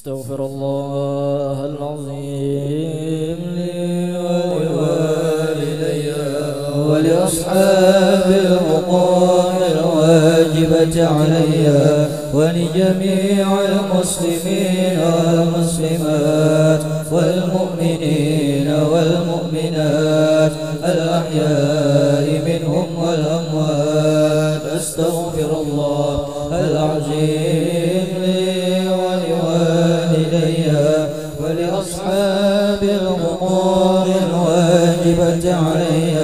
أستغفر الله العظيم لي ولوالدي ولأصحاب الحقوق الواجبة علي ولجميع المسلمين والمسلمات والمؤمنين والمؤمنات الأحياء منهم والأموات. أستغفر الله العظيم لي ولوالدي ولأصحاب الحقوق الواجبة علي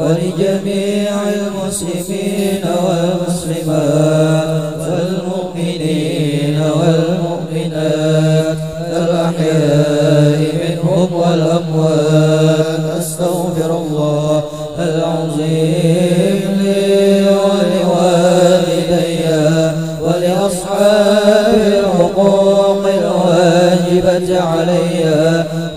ولجميع المسلمين والمسلمات والمؤمنين والمؤمنات الأحياء منهم والأموات. أستغفر الله العظيم لي ولوالدي ولأصحاب الحقوق الواجبة علي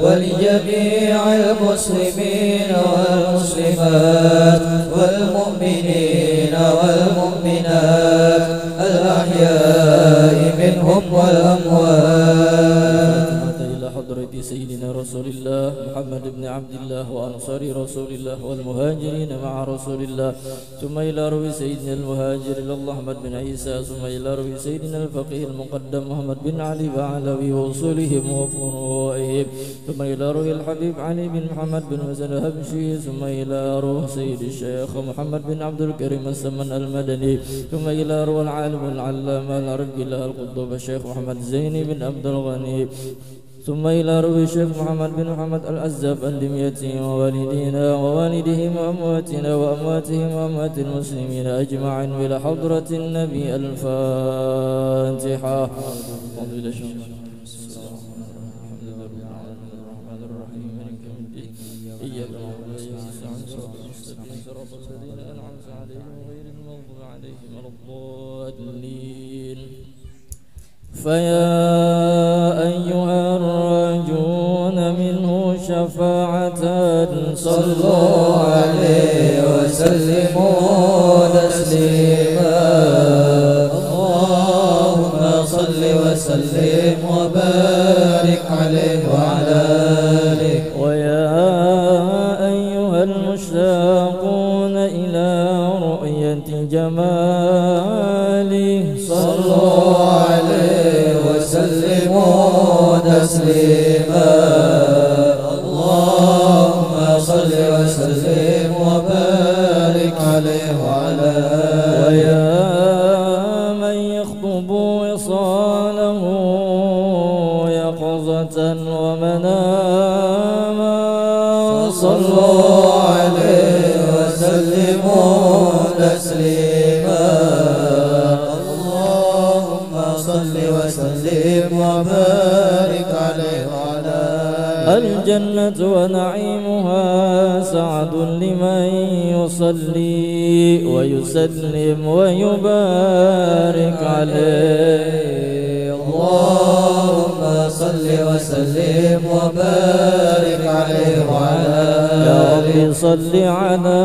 ولجميع المسلمين والمسلمات والمؤمنين والمؤمنات الأحياء منهم والأموات. إلى حضرة سيدنا رسول الله محمد بن عبد الله وأنصار رسول الله والمهاجرين مع رسول الله، ثم إلى روي سيدنا المهاجر إلى الله أحمد بن عيسى، ثم إلى روي سيدنا الفقيه المقدم محمد بن علي بعلوي وأصولهم وفروعهم، ثم إلى روي الحبيب علي بن محمد بن حسن الهبشي، ثم إلى روي سيد الشيخ محمد بن عبد الكريم السمن المدني، ثم إلى روي العالم العلامة العرب الله القطب الشيخ محمد زيني بن عبد الغني، ثم إلى روي الشيخ محمد بن محمد العزاب الدميتي ووالدينا ووالدهم وأمواتنا وأمواتهم وأموات المسلمين أجمعين إلى حضرة النبي. الفاتحة. فيا أيها الراجون منه شفاعة صلوا عليه وسلموا تسليما. اللهم صل وسلم وبارك عليه وعلى آله. ويا أيها المشتاقون إلى رؤية جماله صلوا عليه وسلموا تسليما. اللهم صل وسلم وبارك عليه وعلى آله. ويا من يخطب وصاله يقظة ومناما صلوا عليه وسلموا تسليما. صل وسلم وبارك عليه وعلى آله. الجنة ونعيمها سعد لمن يصلي ويسلم ويبارك عليه. اللهم صل وسلم وبارك عليه وعلى آله. يا رب صل على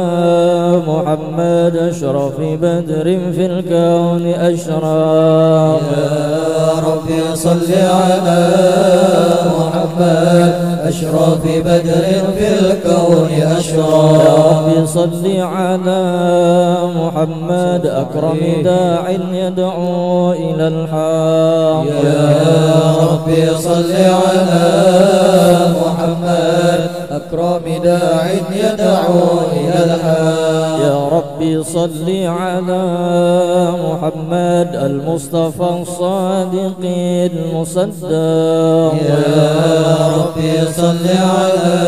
محمد أشرف بدر في الكون أشرف. يا رب صل على محمد أشرف بدر في الكون أشرف. يا رب صل على محمد أكرم داع يدعو إلى الحق. يا رب صل على محمد أكرم داع يدعو إلى الحق. يا رب صل على محمد المصطفى الصادق المصدق. يا رب صل على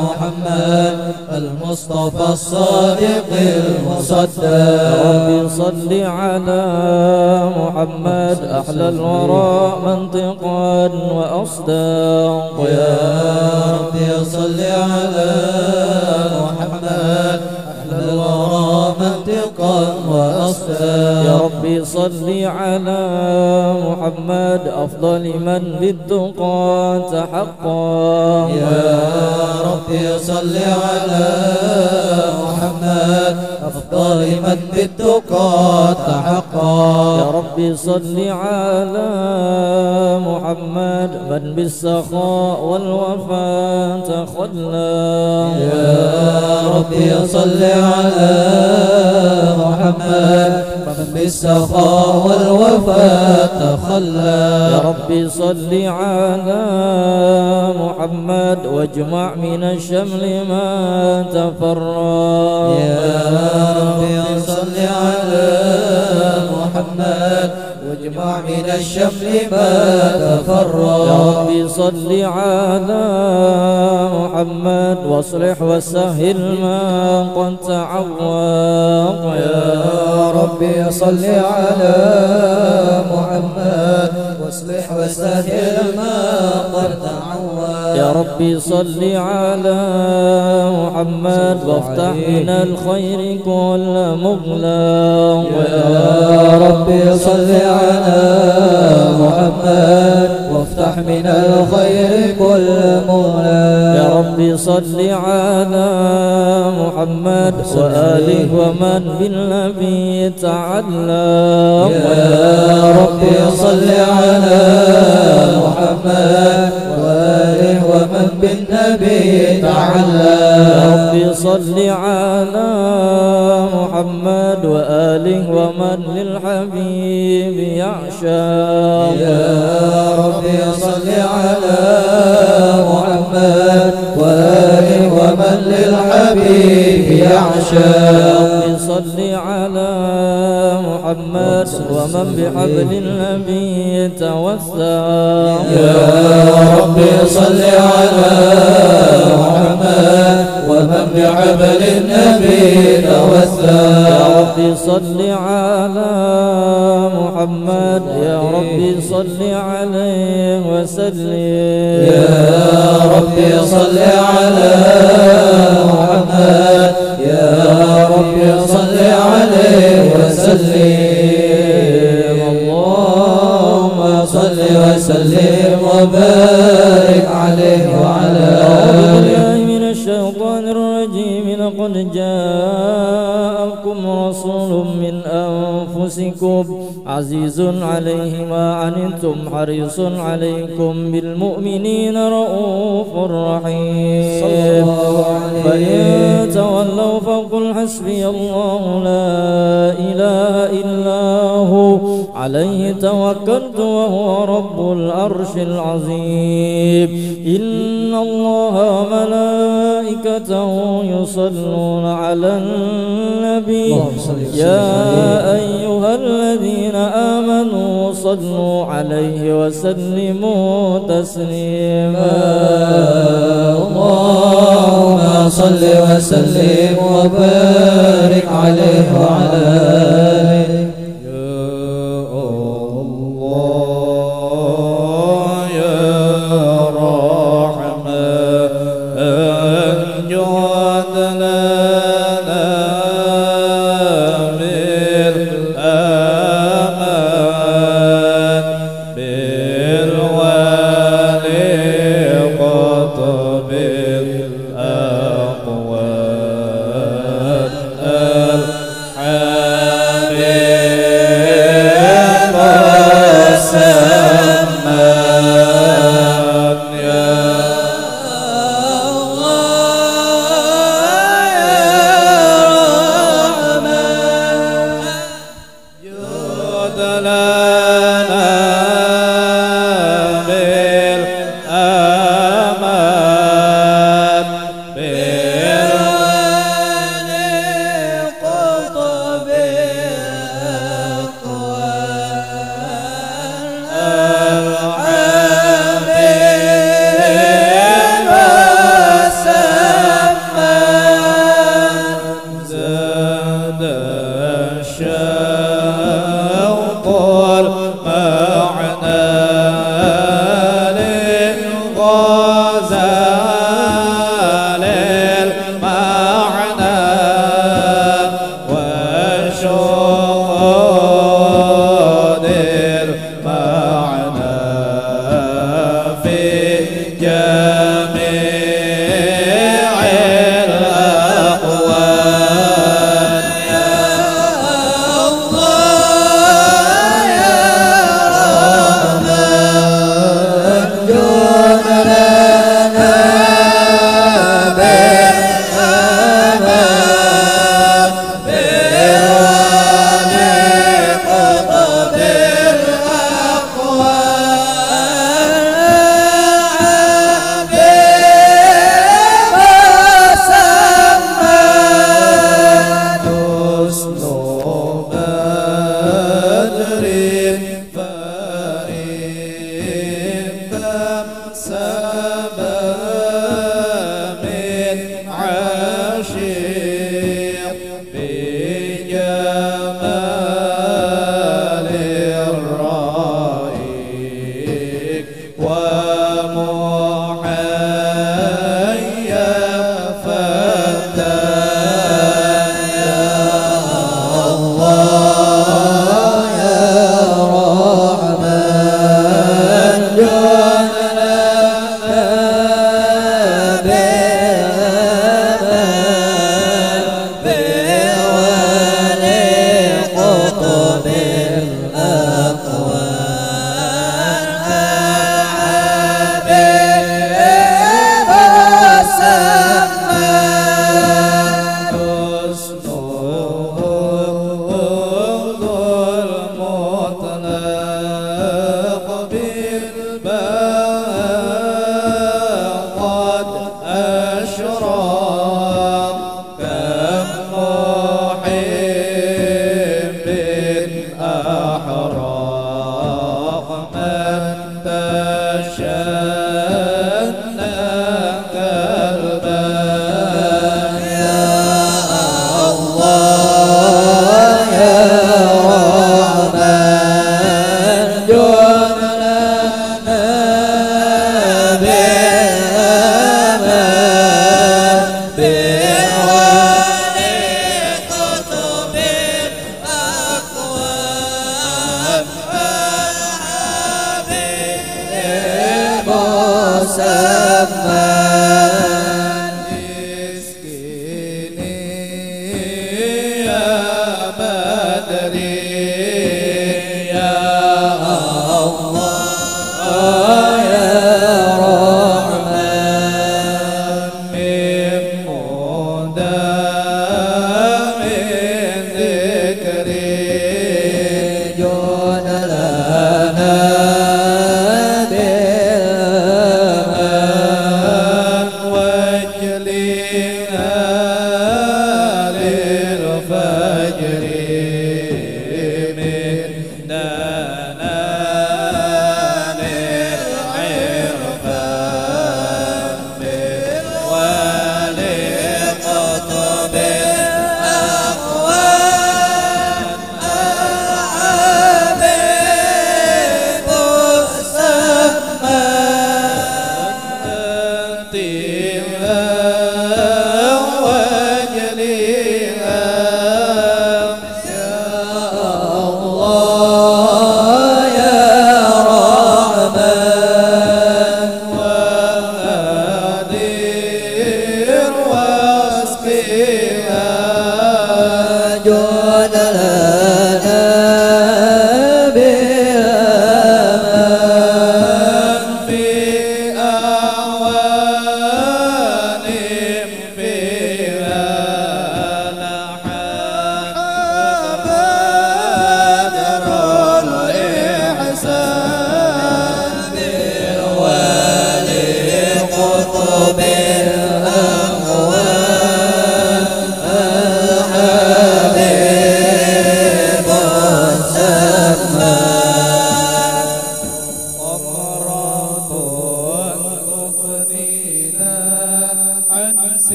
محمد المصطفى الصادق المصدق. يا رب صل على محمد أحلى الورى منطقا وأصداق. يا رب صل على محمد أحلى الورى منطقا وأصداق. أصداق. يا ربي صل على محمد أفضل من بالتقى تحقق. يا ربي صل على محمد أفضل من بالتقى تحقق. يا ربي صل على محمد من بالسخاء والوفاء تخلق. يا ربي صل على محمد من بالسخاء والوفاء تخلق. يا ربي صل على محمد واجمع من الشمل ما تفرق. يا ربي صل على محمد واجمع من الشمل ما تفرق. يا ربي صل على محمد واصلح وسهل ما قد تعوق. يا ربي صل على محمد واصلح وسهل ما قد تعوق. يا ربي صل على محمد وافتح من الخير كل مغلق. يا ربي صل على محمد وافتح من الخير كل مغلق. يا ربي صل على محمد وآله ومن بالنبي تعلق. يا ربي صل على محمد وآله ومن بالنبي تعلق. يا ربي صل على محمد وآله ومن للحبيب يعشق. يا ربي صل على محمد وآله ومن للحبيب يعشق. يا ربي صل على محمد ومن بحبل النبي توثق. يا ربي صل على محمد ومن بحبل النبي توثق. يا ربي صل على محمد يا ربي صل عليه وسلم. يا ربي صل على محمد يا ربي صل عليه وسلم. اللهم صل وسلم وبارك عليه وعلى آله. من الشيطان الرجيم لقد جاءكم رسول من أنفسكم عزيز عليه ما عنتم حريص عليكم بالمؤمنين رؤوف رحيم. فإن تولوا فقل حسبي الله لا إله إلا هو عليه توكلت وهو رب العرش العظيم. إن الله وملائكته يصلون على النبي يا أيها الذين آمنوا صلوا عليه وسلموا تسليما. اللهم صل وسلم وبارك عليه وعلى آله.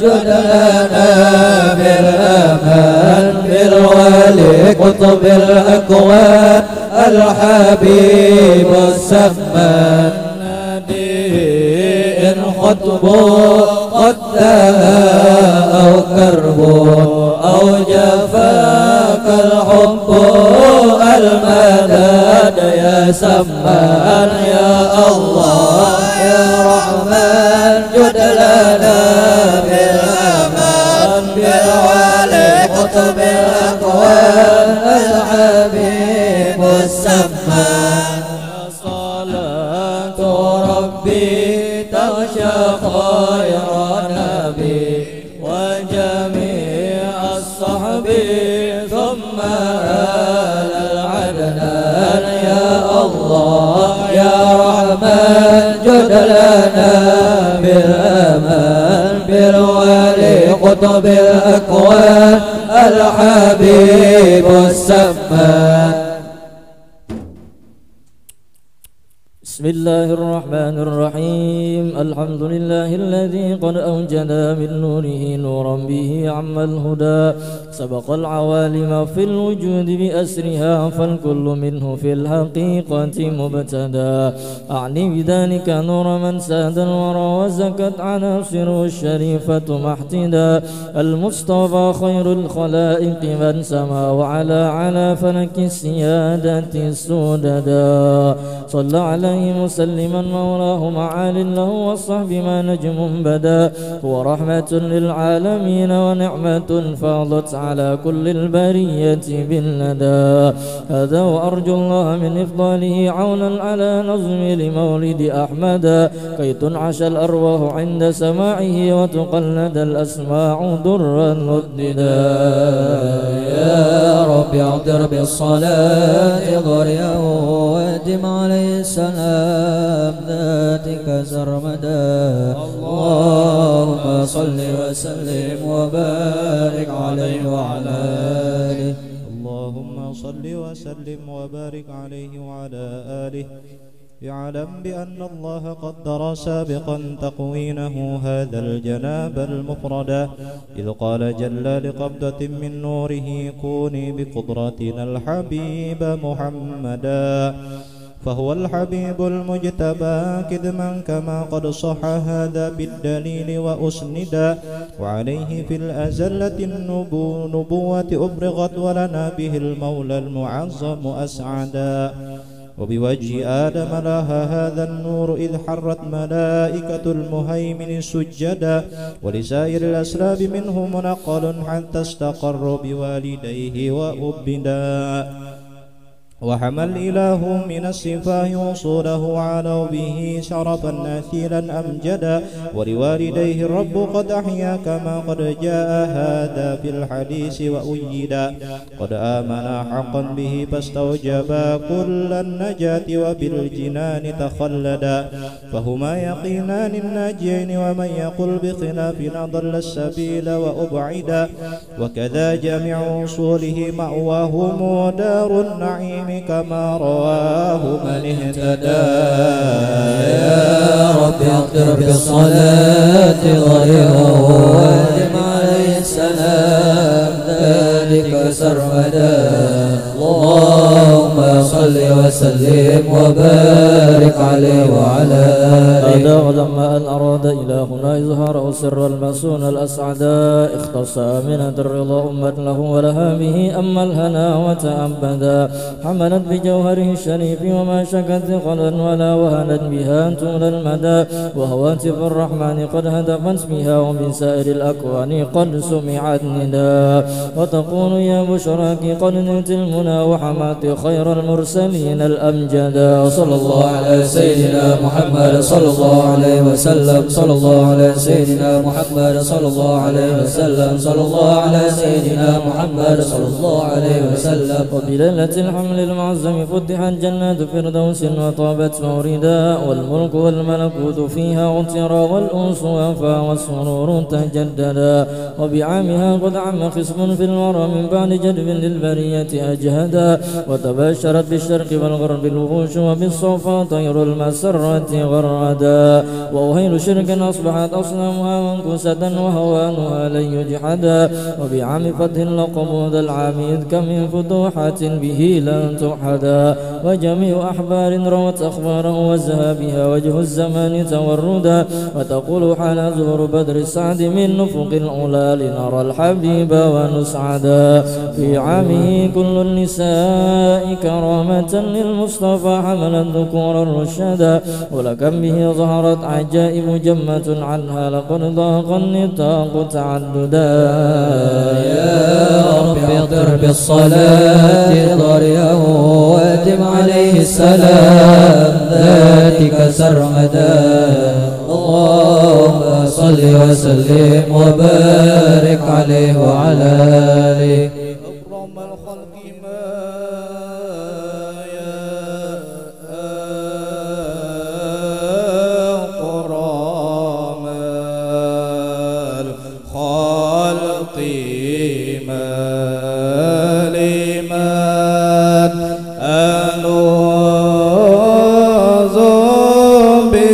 جد لنا بالأمان قطب الأكوان الحبيب السمان ناديه إن خطب قد أو كرب أو جفاك الحب المدد يا سمان يا الله يا رحمن جد لنا بالأمان بالوالي قطب الأكوان الحبيب السمان صلاة ربي تغشى خير نبي وجميع الصحب ثم آل العدنان يا الله يا رحمن جد لنا بالأمان بالولي قطب الأكوان الحبيب السمان. بسم الله الرحمن الرحيم. الحمد لله الذي قد أوجد من نوره نورا به عم الهدى سبق العوالم في الوجود بأسرها فالكل منه في الحقيقة مبتدا أعني بذلك نور من ساد الورى وزكت عناصره الشريفة محتدا المصطفى خير الخلائق من سما وعلى على فلك السيادة السددا صلى عليه مسلما مولاه معال له والصحب ما نجم بدا هو رحمة للعالمين ونعمة فاضت على كل البرية بالندى هذا وأرجو الله من إفضاله عونا على نظم لمولد أحمد كي تنعش الأرواح عند سماعه وتقلد الأسماع درا مددا يا رب اعذر بالصلاة ضريا وادم عليه السلام ذاتك سرمدا اللهم صل وسلم وبارك عليه وعلى آله اللهم صل وسلم وبارك عليه وعلى آله اعلم بأن الله قدر سابقا تقوينه هذا الجناب المفردا إذ قال جل لقبضة من نوره كوني بقدرتنا الحبيب محمدا فهو الحبيب المجتبى كدما كما قد صح هذا بالدليل وأسندا وعليه في الأزلة النبوة أبرغت ولنا به المولى المعظم أسعدا وبوجه آدم لها هذا النور إذ حرت ملائكة المهيمن سجدا ولسائر الأسلاب منه منقل حتى استقر بوالديه وأبدا وحمى الإله من السفاه وصوله علوا به شرفا أثيلا أمجدا ولوالديه الرب قد أحيا كما قد جاء هذا في الحديث وأيدا قد آمن حقا به فاستوجبا كل النجاة وبالجنان تخلدا فهما يقينان الناجين ومن يقل بخلافنا ضل السبيل وأبعدا وكذا جميع وصوله مأواهم ودار النعيم كما رواه من اهتدى يا رب اقدر بالصلاة غيره وادم عليه السلام ذلك سرمدا اللهم صل وسلم وبارك عليه وعلى آله. هذا ولما أن أراد إلهنا إظهار سر المسون الأسعداء اختص آمنة الرضا أمة له ولها به أما الهنا وتأبدا حملت بجوهره الشريف وما شكت ثقلا ولا وهنت بها طول المدى وهواتف الرحمن قد هتفت بها ومن سائر الأكوان قد سمعت نداء وتقول يا بشراك قد نلت المنى وحمات خير المرسلين الأمجدا صلى الله على سيدنا محمد صلى الله عليه وسلم صلى الله على سيدنا محمد صلى الله عليه وسلم صلى الله على سيدنا محمد صلى الله عليه وسلم. وبليلة الحمل المعظم فتحت جنات فردوس وطابت موردا والملك والملكوت فيها عطرا والأنس وفا والسرور تجددا وبعامها قد عم خصم في الورى من بعد جدب للبرية أجهدا وتباشرت بالشرق الغرب الوحوش وبالصفا طير المسرة غردا وأهيل شرك أصبحت أصنامها منكوسة وهوانها لن يجحدا وبعام فتح لقبود العميد كم من فتوحات به لن تحدا وجميع أحبار روت أخباره وزها بها وجه الزمان توردا وتقول حال زهر بدر السعد من نفق العلا لنرى الحبيب ونسعدا في عامه كل النساء كرامة للمصطفى حمل الذكور الرشدا ولكم به ظهرت عجائب جمة عنها لقد ضاق النطاق تعددا يا رب اغفر بالصلاة ضريه واتم عليه السلام ذاتك سرمدا اللهم صل وسلم وبارك عليه وعلى آله أكرم الخلق ما يا أكرم الخلق ما لمن ألوذ به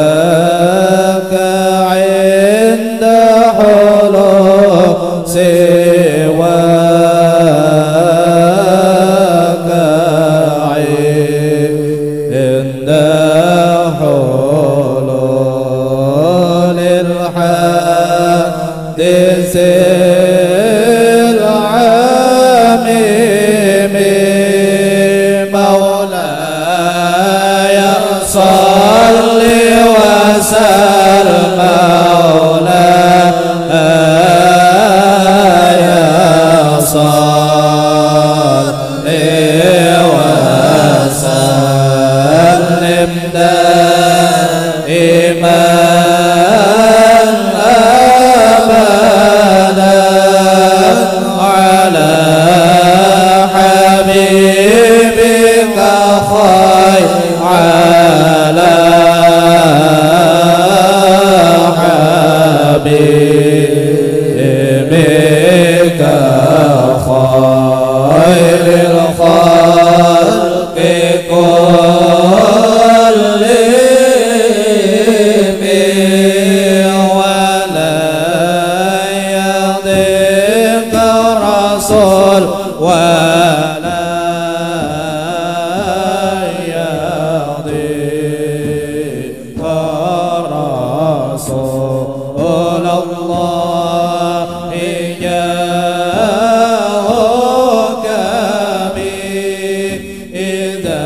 سواك عند حلول سواك عند حلول الحادث العميم مولاي صل وسلم مولاي صل وسلم دائما أبدا على حبيبك خير على حبيبك خير الخلق كلهم ولا يضيق رسول ولا يضيق رسول الله إياك إذا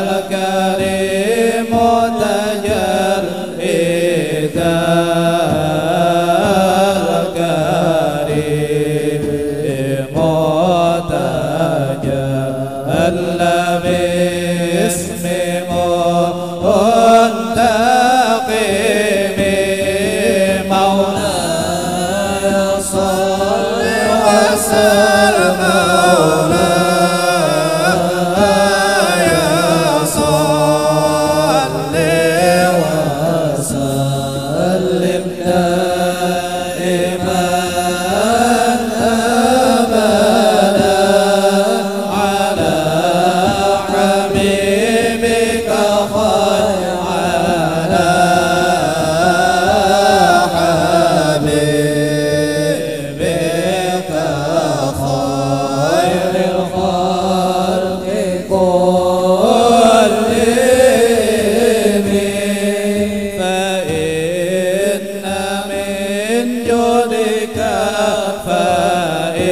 الكريم تجل إذا الكريم تجل باسم منتقم مولاي صل وسلم مولاي صل وسلم دائما أبدا على حبيبك خير على حبيبك خير الخلق كلهم فإن من جودك فإن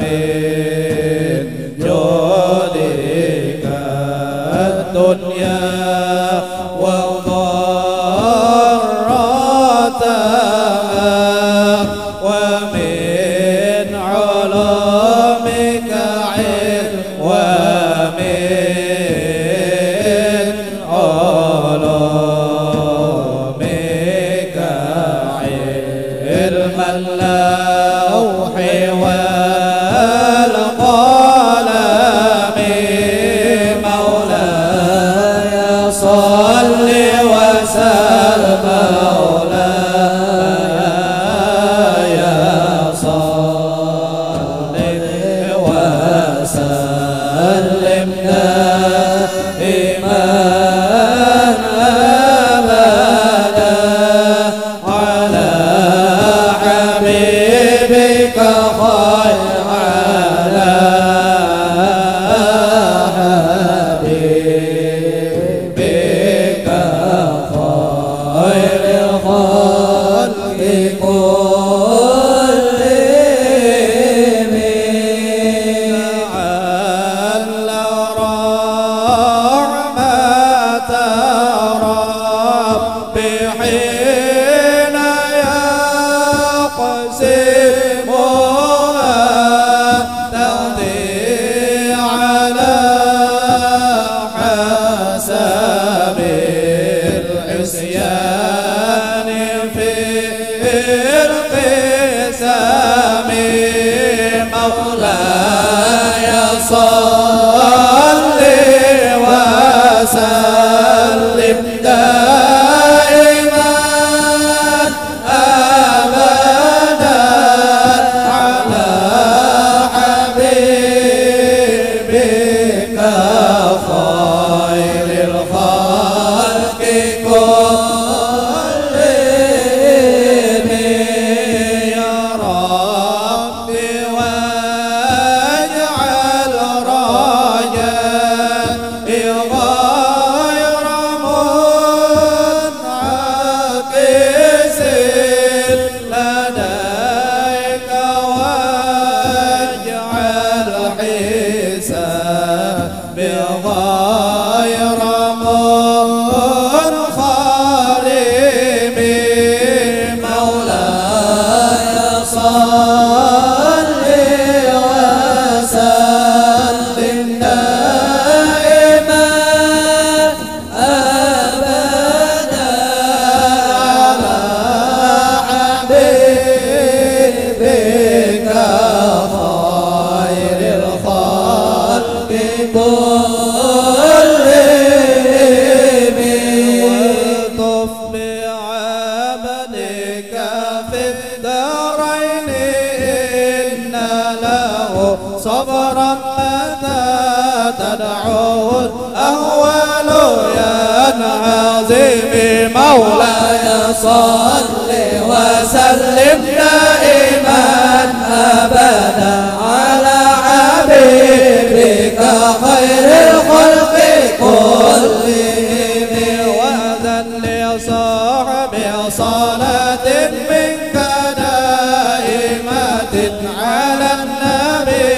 من جودك الدنيا وضرتها ومن علومك علم ومن علومك علم اللوح والقلم مولاي صل وسلم مولاي صل حين يقسمها تأتي على حسب العصيان في القسم مولاي صل وسلم دائما أبدا على حبيبك خير الخلق كلهم يا ربي واجعل رجائي غير منعكس لديك واجعل حسابي غير منخرم مولاي صل وسلم دائما أبدا على حبيبك خير الخلق كلهم والطف بعبدك في الدارين إن له صبرا متى تدعوه الأهوال ينعزم مولاي صل وسلم دائما أبدا على حبيبك خير الخلق كلهم وأذن لصاحبي صلاة منك دائمة على النبي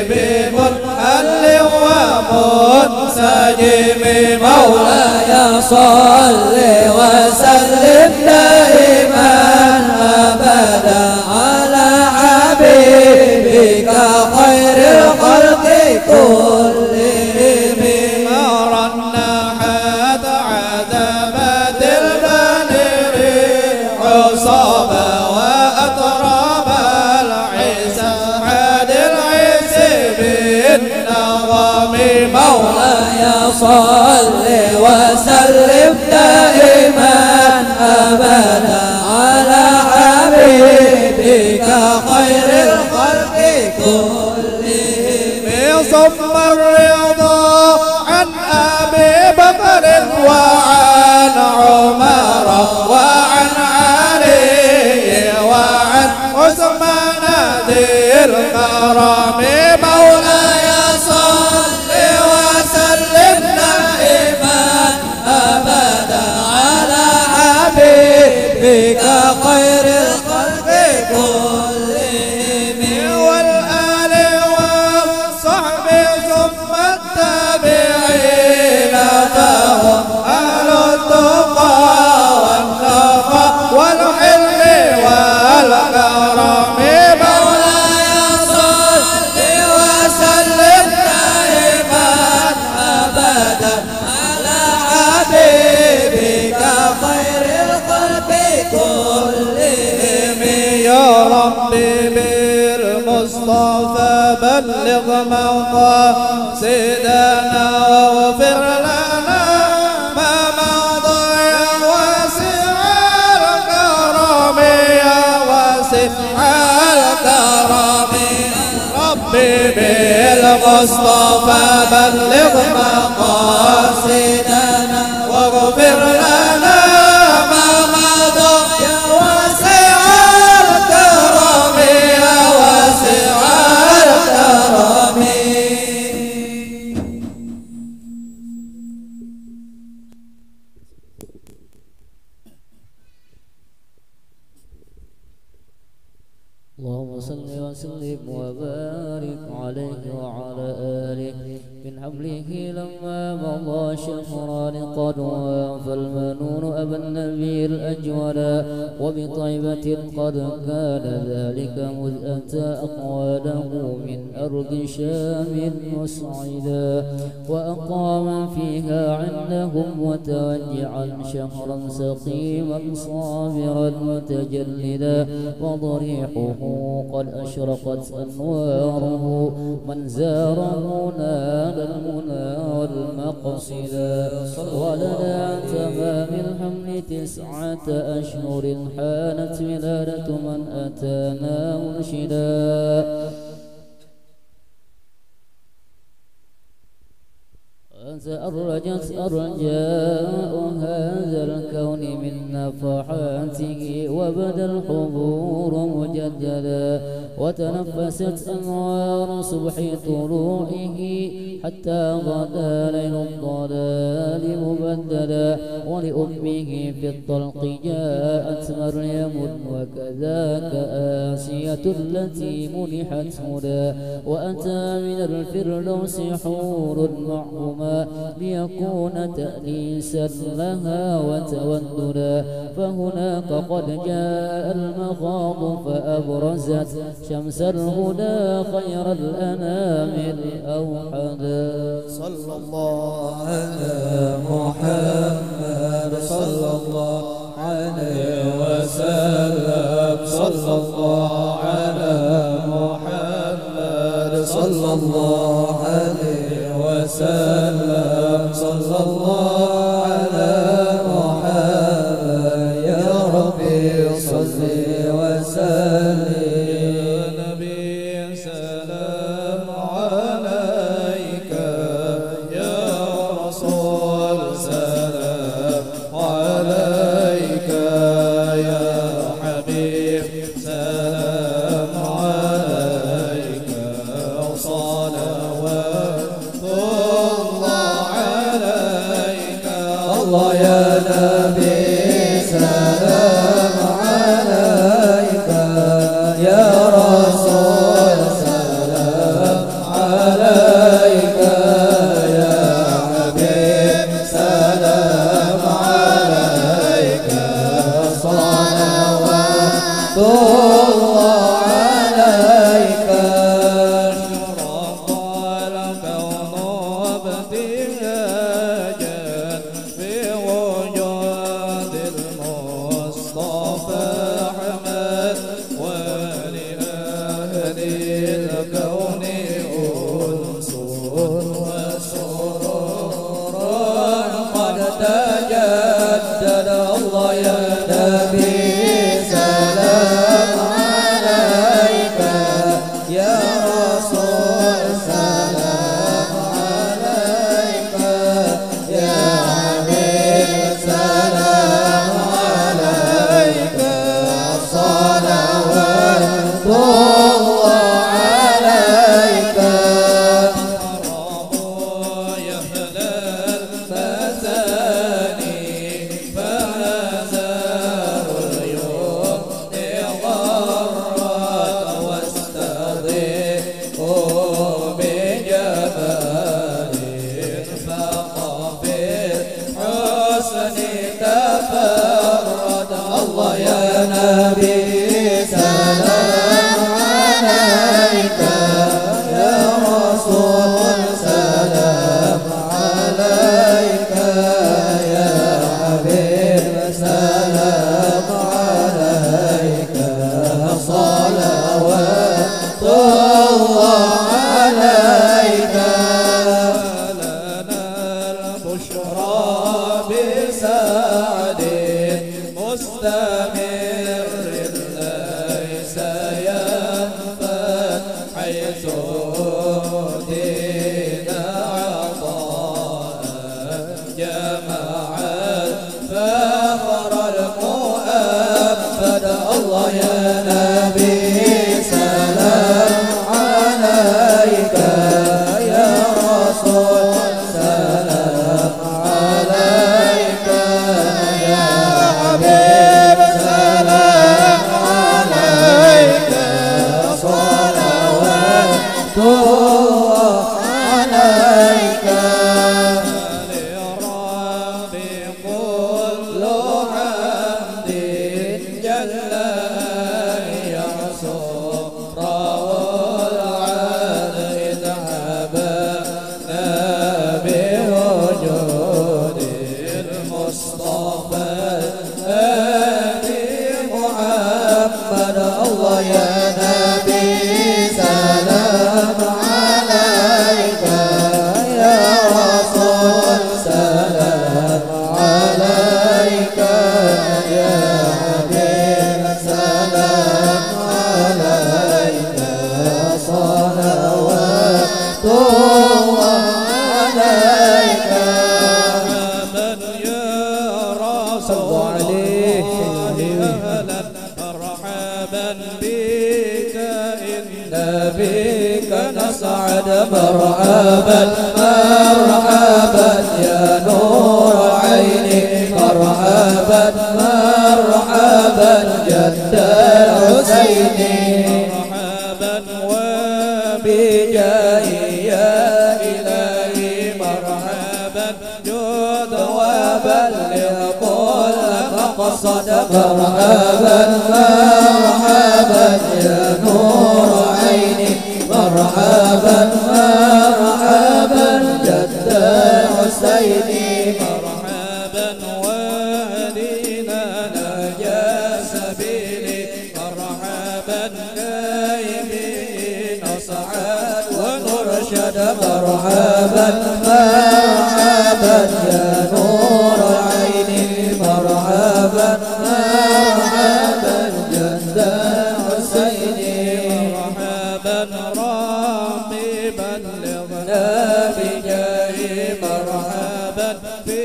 بمنهل ومنسجم مولاي صل وسلم دائما أبدا على حبيبك خير الخلق كلهم نارا نحت عذبت البدر عصابة وأطراب العيسى عاد العيس بالنظام مولاي صل وسلم دائما أبدا على حبيبك خير الخلق كلهم ثم الرضا عن أبي بكر وعن عمر وعن علي وعن عثمان ذي الكرم مولاي صل وسلم دائما أبدا على حبيبك خير الخلق كلهم والآل والصحب ثم التابعين فهم أهل التقى والنقى والحلم والكرم مولاي صل وسلم دائما أبدا على حبيبك خير الخلق كلهم يا ربي بالمصطفى بلغ مقاصدنا واغفر لنا ما مضى يا واسع الكرم يا واسع الكرم ربي بالمصطفى بلغ مقاصدنا واغفر لنا ما مضى يا واسع الكرم يا واسع الكرم اللهم صل وسلم وبارك عليه وعلى آله من حمله لما مضى شهران قد وافى المنون أبا النبي الأجولا وبطيبة قد كان ذلك مذ أتى أقواله من أرض شام مسعدا وأقام فيها عندهم وتوجعا شهرا سقيما صابرا متجلدا وضريحه قد أشرقت أنواره من زاره نال المنى والمقصدا ولدى تمام الحمل 9 أشهر حانت ولادة من أتانا مرشدا تأرجت أرجاء هذا الكون من نفحاته وبدا الحضور مجددا وتنفست أنوار صبح طلوعه حتى غدا ليل الضلال مبددا ولأمه في الطلق جاءت مريم وكذاك آسية التي منحت هدى وأتى من الفردوس حور معهما ليكون تأنيسا لها وتوددا فهناك قد جاء المخاض فأبرزت شمس الهدى خير الأنام الأوحدا صلى الله على محمد صلى الله عليه وسلم صلى الله على محمد صلى الله عليه وسلم صلى الله على محمد يا ربي صل وسلم الله يا نبي سلام عليك يا رسول سلام عليك يا حبيب سلام عليك صلوات الله عليك تجدد الله يا نبي سلام عليك يا رسول سلام عليك يا حبيب سلام عليك صلوات الله عليك فهذا محمد الله يا نبي سلام عليك يا رسول سلام عليك يا حبيب سلام عليك صلوات الله عليك مرحبا يا رسول عليه أهلا مرحبا بك إن بك نسعد مرحبا مرحبا يا نور عيني مرحبا مرحبا جد الحسين مرحبا بجاهي يا إلهي مرحبا جود وبلغ كل مقصد مرحبا مرحبا يا نور عيني مرحبا مرحبا جد الحسين مرحبا والدينا نجا سبيلي مرحبا نايمين أصعد ونرشد مرحبا مرحبا يا نور عيني مرحبا مرحبا جد الحسين مرحبا رامي بلغنا بجاهي مرحبا في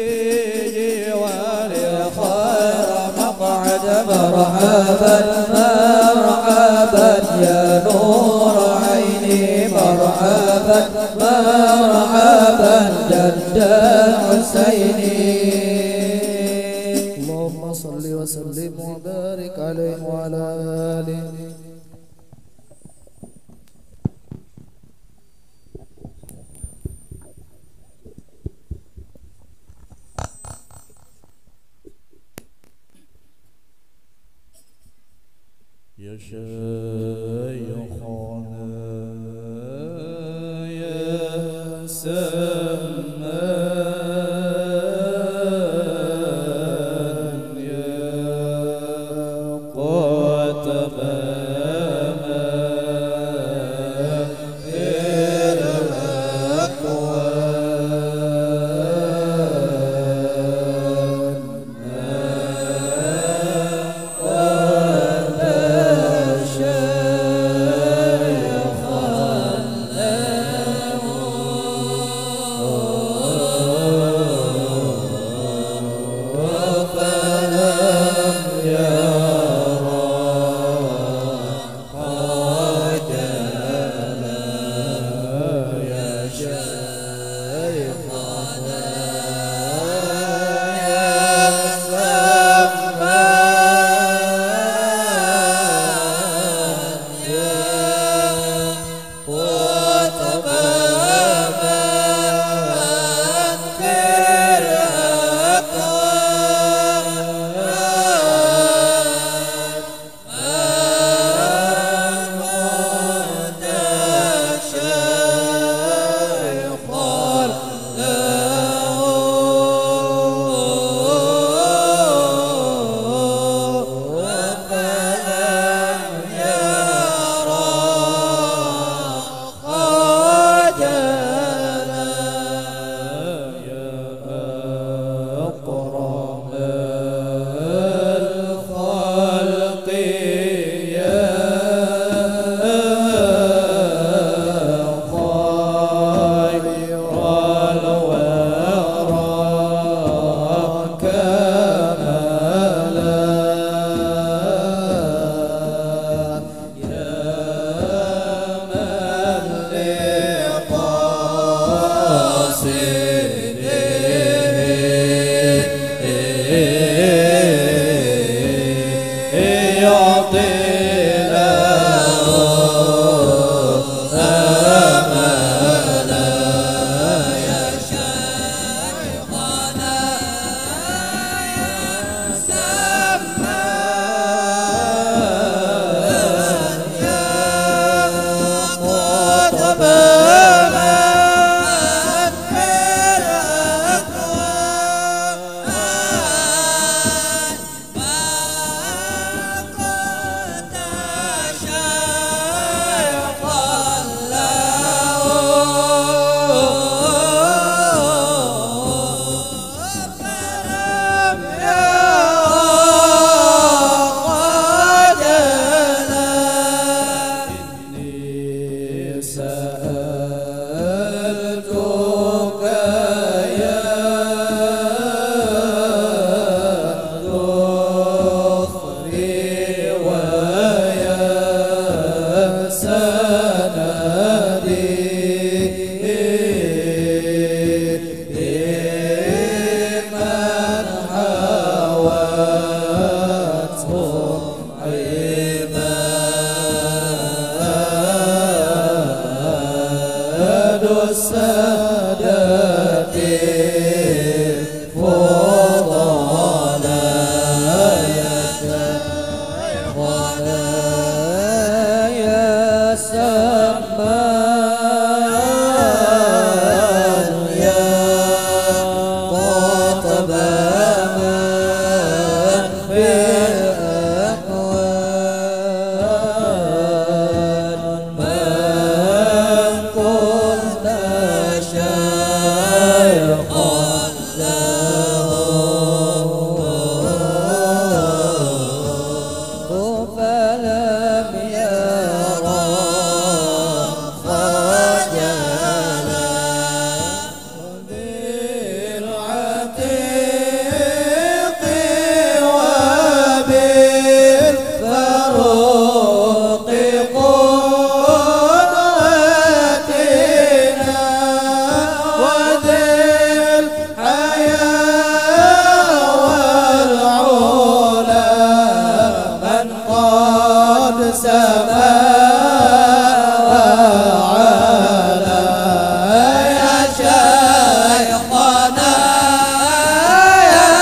جوار خير مقعد مرحبا مرحبا يا نور عيني مرحبا مرحبا جد الحسين اللهم صل وسلم وبارك عليه وعلى آله يا شيخنا يا سمان يا قاتم السادات الفضلاء يا شيخنا يا سمان يا قطب من في الأكوان من كنت شيخا له فلم يرى خجلا بالعتيق وبالفاروق قدوتنا وذي الحياة والعلا من قد سما وعلا يا شيخنا يا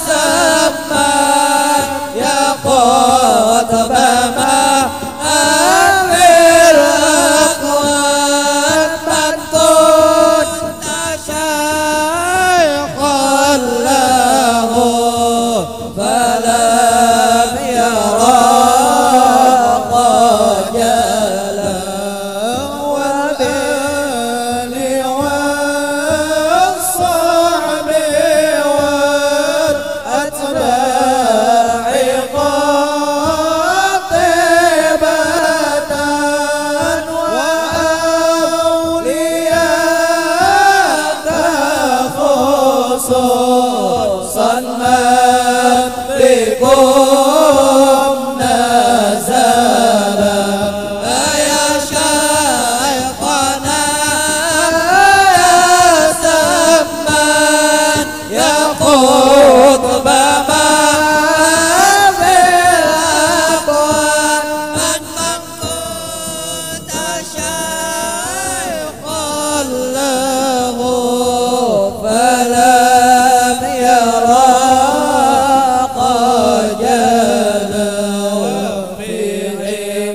سمان يا قطب ما أمير أكوان من كنت شيخا له فلم يرى خجلا والآل والصحب والأتباع قاطبة وأولياء خصوصا من بكم نزلا يا شيخنا يا سمان يا قطب ما في الأكوان من كنت شيخا له فلم يرى خجلا في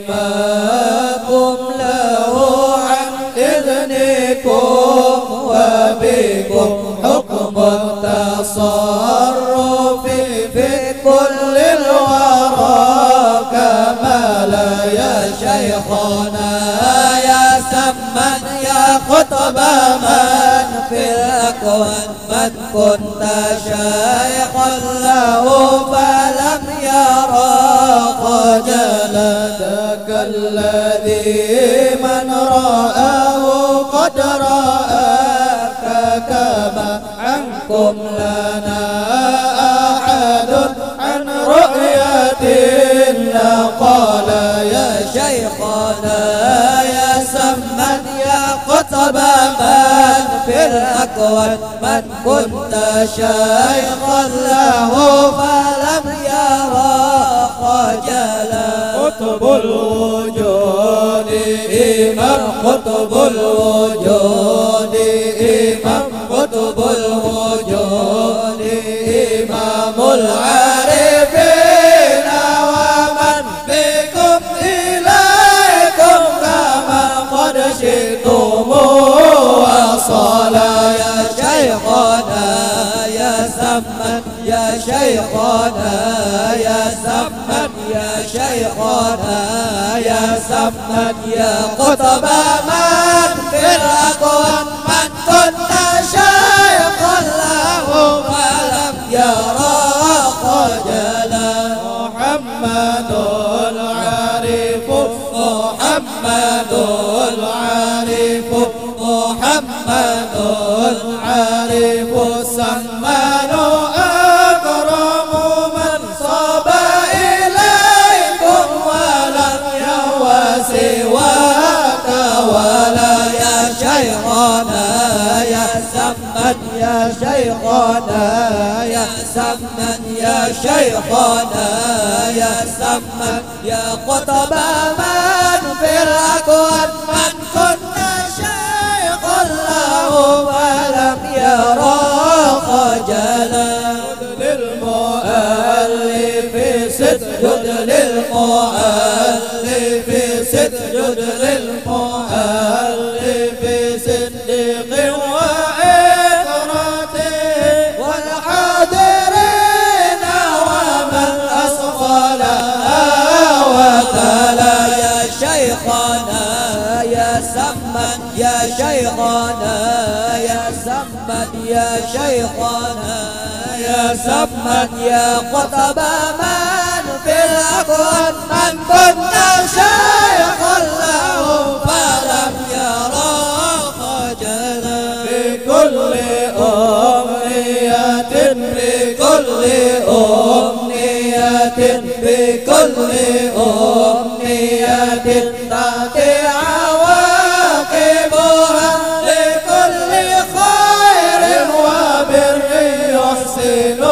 حماكم له عن إذنكم وبكم حكم التصرف في كل الورى كمالا يا شيخنا يا سمن يا قطب من في الأكوان من كنت شيخا له فلم يرى خجلا ذاك الذي من رآه قد رآك كما عنكم لنا أحد عن رؤيتنا قال يا شيخنا يا سمن يا قطب من في الأكوان من كنت شيخا له فلم يرى خجلا قطب الوجود إمام قطب الوجود إمام قطب الوجود إمام العارفين ومن بكم إليكم كما قد شئتم وصلا يا شيخنا يا سمن يا شيخنا يا سمن يا شيخنا يا سمن يا قطب من في الأكوان من كنت شيخا له فلم يرى خجلا محمد العارف محمد العارف محمد العارف السمان أكرم من صاب إليكم ولم يهوى سواك ولا يا شيخنا يا سمن يا شيخنا يا سمن يا شيخنا يا سمن يا قطب من في الأكوان من كنت شيخا فلم يرى خجلا للمؤلف سجد للمؤلف سجد للمؤلف صدق وإكرة والحاضرين ومن أسفل وتلا يا شيخنا يا سمد يا شيخنا يا سمد يا شيخنا يا سمد يا قطب من في الأكوان من كنت شيخا له فلم يرى خجلا بكل أمنية بكل أمنية بكل أمنية تأتي عواقبها لكل خير وبر يحسن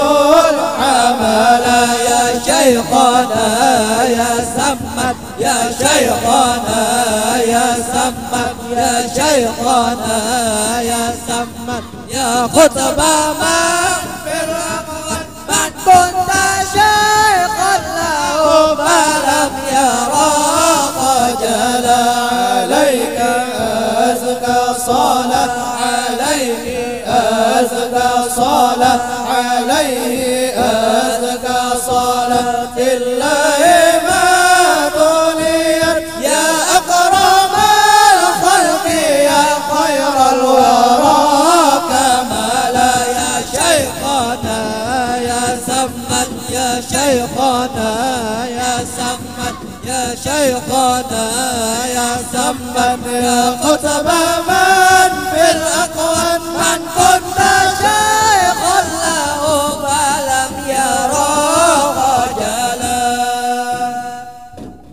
العمل يا شيخنا يا سمد يا شيخنا يا سمد يا شيخنا يا سمد يا خطب من في الأموال من كنت شيخا له فلم يرى خجلا عليك أزكى صلاة عليه أزكى صلاة عليه أزكى صلاة الله ما توليت يا أكرم الخلق يا خير الورى كمالا يا شيخنا يا سمد يا شيخنا يا سمد يا شيخنا يا سمد يا قطب من في الأقوام من كنت شيخا له فلم يرى خجلا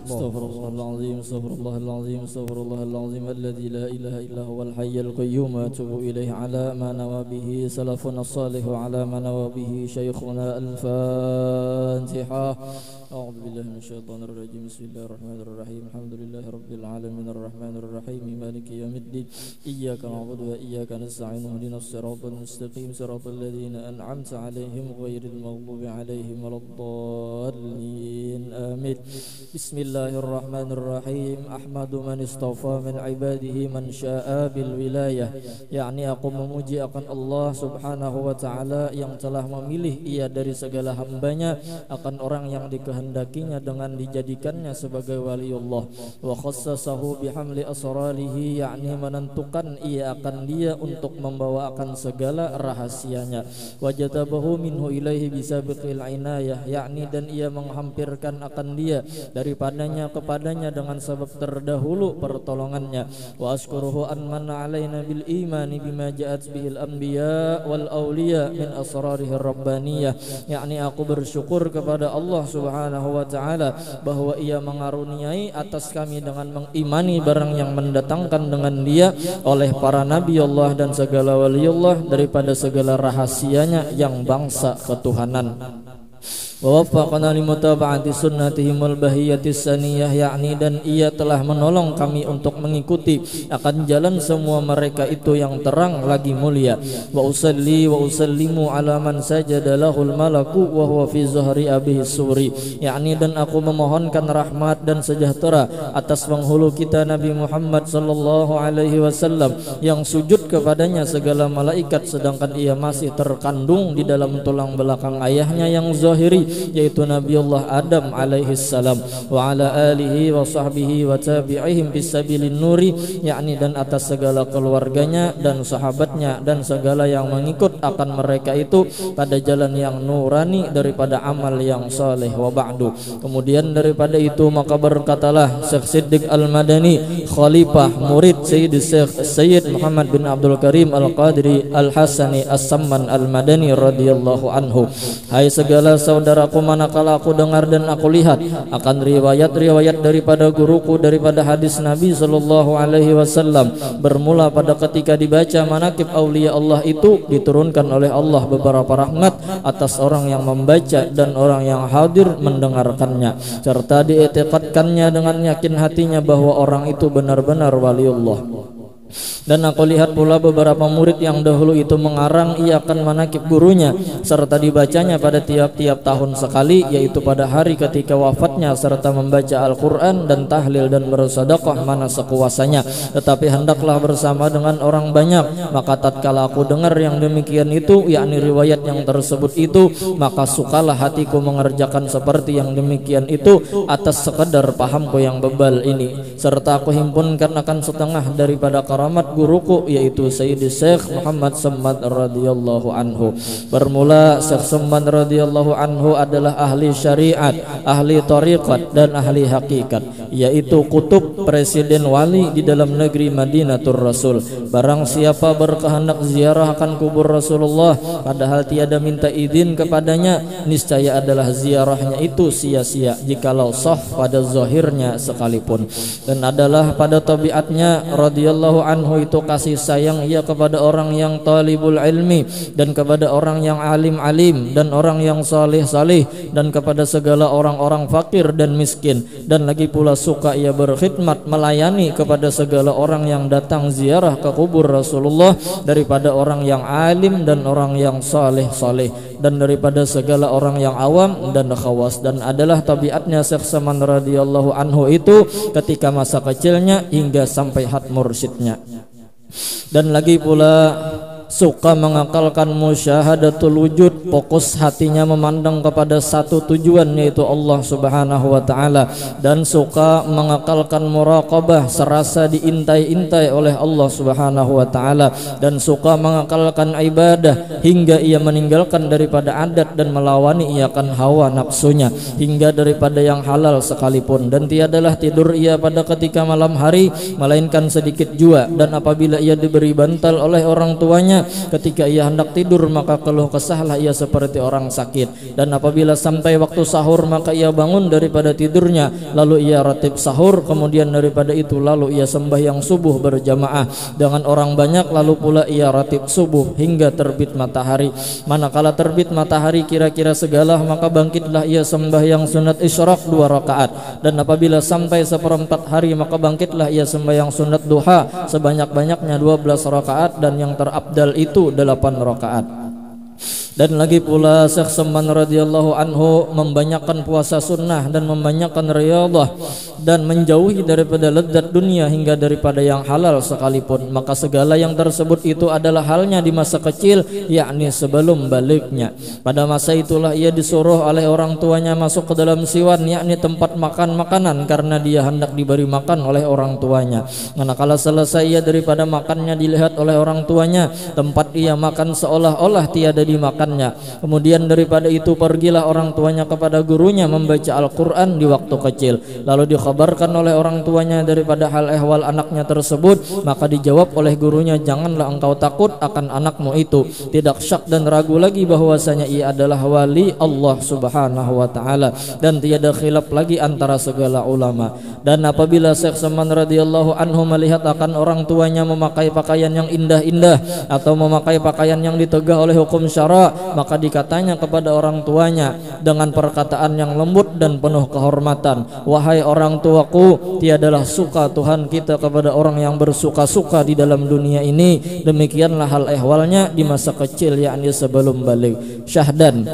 استغفر الله العظيم استغفر الله العظيم الذي لا إله إلا هو الحي القيوم أتوب إليه على ما نوى به سلفنا الصالح وعلى ما نوى به شيخنا. الفاتحة. أعوذ بالله من الشيطان الرجيم. بسم الله الرحمن الرحيم. الحمد لله رب العالمين الرحمن الرحيم مالك يوم الدين إياك نعبد وإياك نستعين اهدنا الصراط المستقيم صراط الذين أنعمت عليهم غير المغضوب عليهم ولا الضالين آمين. بسم الله الرحمن الرحيم. أحمد من اصطفى من عباده من شاء بالwilayah, yakni aku memuji akan Allah subhanahu wa ta'ala yang telah memilih ia dari segala hambanya akan orang yang dikehendakinya dengan dijadikannya sebagai waliullah. Wa khassasahu bihamli asrarihi, yakni menentukan ia akan dia untuk membawakan segala rahasianya. Wa jatabahu minhu ilaihi bisabiqil inayah, yakni dan ia menghampirkan akan dia daripadanya kepadanya dengan sebab terdahulu pertolongannya. Wa ashkuruhu an manna alaina bil imani bima ja'at bihil anbiya wal awliya min asrarihir rabbaniyah, yakni aku bersyukur kepada Allah subhanahu wa ta'ala bahwa ia mengaruniai atas kami dengan mengimani barang yang mendatangkan dengan dia oleh para nabi Allah dan segala waliullah daripada segala rahasianya yang bangsa ketuhanan. Wa waffaqana limutaba'ati sunnatihim wal bahiyatis saniyah, yakni dan ia telah menolong kami untuk mengikuti akan jalan semua mereka itu yang terang lagi mulia. Wa usalli wa usallimu ala man sajada lahul malaku wa huwa fi zuhri abihi suri, yakni dan aku memohonkan rahmat dan sejahtera atas penghulu kita Nabi Muhammad sallallahu alaihi wasallam yang sujud kepadanya segala malaikat sedangkan ia masih terkandung di dalam tulang belakang ayahnya yang zahiri, yaitu Nabi Allah Adam alaihi salam, wa ala alihi wa sahbihi wa tabi'ihim bisabilin nuri, yakni dan atas segala keluarganya dan sahabatnya dan segala yang mengikut akan mereka itu pada jalan yang nurani daripada amal yang saleh. Wa ba'du, kemudian daripada itu maka berkatalah Syekh Siddiq Al-Madani, khalifah murid Sayyid Muhammad bin Abdul Karim Al-Qadri Al-Hasani As-Samman Al-Madani radhiyallahu anhu, hai segala saudaraku, manakala aku dengar dan aku lihat akan riwayat-riwayat daripada guruku daripada hadis Nabi sallallahu alaihi wasallam, bermula pada ketika dibaca manaqib aulia Allah itu diturunkan oleh Allah beberapa rahmat atas orang yang membaca dan orang yang hadir mendengarkannya, serta diiktikadkannya dengan yakin hatinya bahwa orang itu benar-benar waliullah. Dan aku lihat pula beberapa murid yang dahulu itu mengarang iakan manakib gurunya serta dibacanya pada tiap-tiap tahun sekali, yaitu pada hari ketika wafatnya, serta membaca Al-Quran dan tahlil dan bersedekah mana sekuasanya. Tetapi hendaklah bersama dengan orang banyak. Maka tatkala aku dengar yang demikian itu, yakni riwayat yang tersebut itu, maka sukalah hatiku mengerjakan seperti yang demikian itu atas sekadar pahamku yang bebal ini. Serta aku himpunkan akan setengah daripada karamat guruku, yaitu Sayyidi Syekh Muhammad Sammad radhiyallahu anhu. Bermula Syekh Sammad radhiyallahu anhu adalah ahli syariat, ahli tariqat dan ahli hakikat, yaitu kutub presiden wali di dalam negeri Madinatul Rasul. Barang siapa berkehendak ziarah akan kubur Rasulullah padahal tiada minta izin kepadanya, niscaya adalah ziarahnya itu sia-sia jikalau sah pada zahirnya sekalipun. Dan adalah pada tabiatnya radhiyallahu anhu itu kasih sayang ia kepada orang yang talibul ilmi dan kepada orang yang alim-alim dan orang yang salih-salih dan kepada segala orang-orang fakir dan miskin. Dan lagi pula suka ia berkhidmat melayani kepada segala orang yang datang ziarah ke kubur Rasulullah, daripada orang yang alim dan orang yang salih-salih dan daripada segala orang yang awam dan khawas. Dan adalah tabiatnya Syekh Saman radhiyallahu anhu itu ketika masa kecilnya hingga sampai had mursyidnya. Dan lagi pula suka mengakalkan musyahadatul wujud, fokus hatinya memandang kepada satu tujuan, yaitu Allah Subhanahu wa taala, dan suka mengakalkan muraqabah, serasa diintai-intai oleh Allah Subhanahu wa taala, dan suka mengakalkan ibadah hingga ia meninggalkan daripada adat dan melawani iakan hawa nafsunya hingga daripada yang halal sekalipun. Dan tiadalah tidur ia pada ketika malam hari melainkan sedikit jua, dan apabila ia diberi bantal oleh orang tuanya ketika ia hendak tidur maka keluh kesahlah ia seperti orang sakit. Dan apabila sampai waktu sahur maka ia bangun daripada tidurnya, lalu ia ratib sahur, kemudian daripada itu lalu ia sembahyang subuh berjamaah dengan orang banyak, lalu pula ia ratib subuh hingga terbit matahari. Manakala terbit matahari kira-kira segalah maka bangkitlah ia sembahyang sunat isyraq 2 rakaat, dan apabila sampai seperempat hari maka bangkitlah ia sembahyang sunat duha sebanyak-banyaknya 12 rakaat, dan yang terabdal itu 8 rakaat. Dan lagi pula Syekh Saman radhiyallahu anhu membanyakkan puasa sunnah dan membanyakkan riyadhah dan menjauhi daripada lezat dunia hingga daripada yang halal sekalipun. Maka segala yang tersebut itu adalah halnya di masa kecil, yakni sebelum baliknya. Pada masa itulah ia disuruh oleh orang tuanya masuk ke dalam siwan, yakni tempat makan makanan, karena dia hendak diberi makan oleh orang tuanya. Manakala selesai ia daripada makannya dilihat oleh orang tuanya tempat ia makan seolah-olah tiada dimakan. Kemudian daripada itu pergilah orang tuanya kepada gurunya membaca Al-Quran di waktu kecil. Lalu dikhabarkan oleh orang tuanya daripada hal ehwal anaknya tersebut. Maka dijawab oleh gurunya, janganlah engkau takut akan anakmu itu. Tidak syak dan ragu lagi bahwasanya ia adalah wali Allah Subhanahu wa ta'ala, dan tiada khilaf lagi antara segala ulama. Dan apabila Syekh Saman radhiyallahu anhu melihat akan orang tuanya memakai pakaian yang indah-indah atau memakai pakaian yang ditegah oleh hukum syara, maka dikatanya kepada orang tuanya dengan perkataan yang lembut dan penuh kehormatan, wahai orang tuaku, tiadalah suka Tuhan kita kepada orang yang bersuka-suka di dalam dunia ini. Demikianlah hal ehwalnya di masa kecil, yakni sebelum balik. Syahdan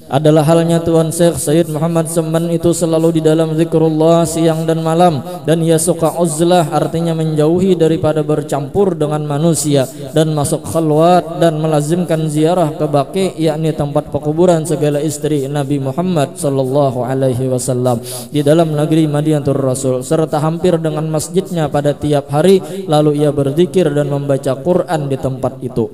adalah halnya Tuan Syekh Sayyid Muhammad Saman itu selalu di dalam zikrullah siang dan malam, dan ia suka uzlah, artinya menjauhi daripada bercampur dengan manusia, dan masuk khalwat dan melazimkan ziarah ke Baqi, yakni tempat pekuburan segala istri Nabi Muhammad sallallahu alaihi wasallam di dalam negeri Madinatul Rasul, serta hampir dengan masjidnya pada tiap hari, lalu ia berzikir dan membaca Quran di tempat itu.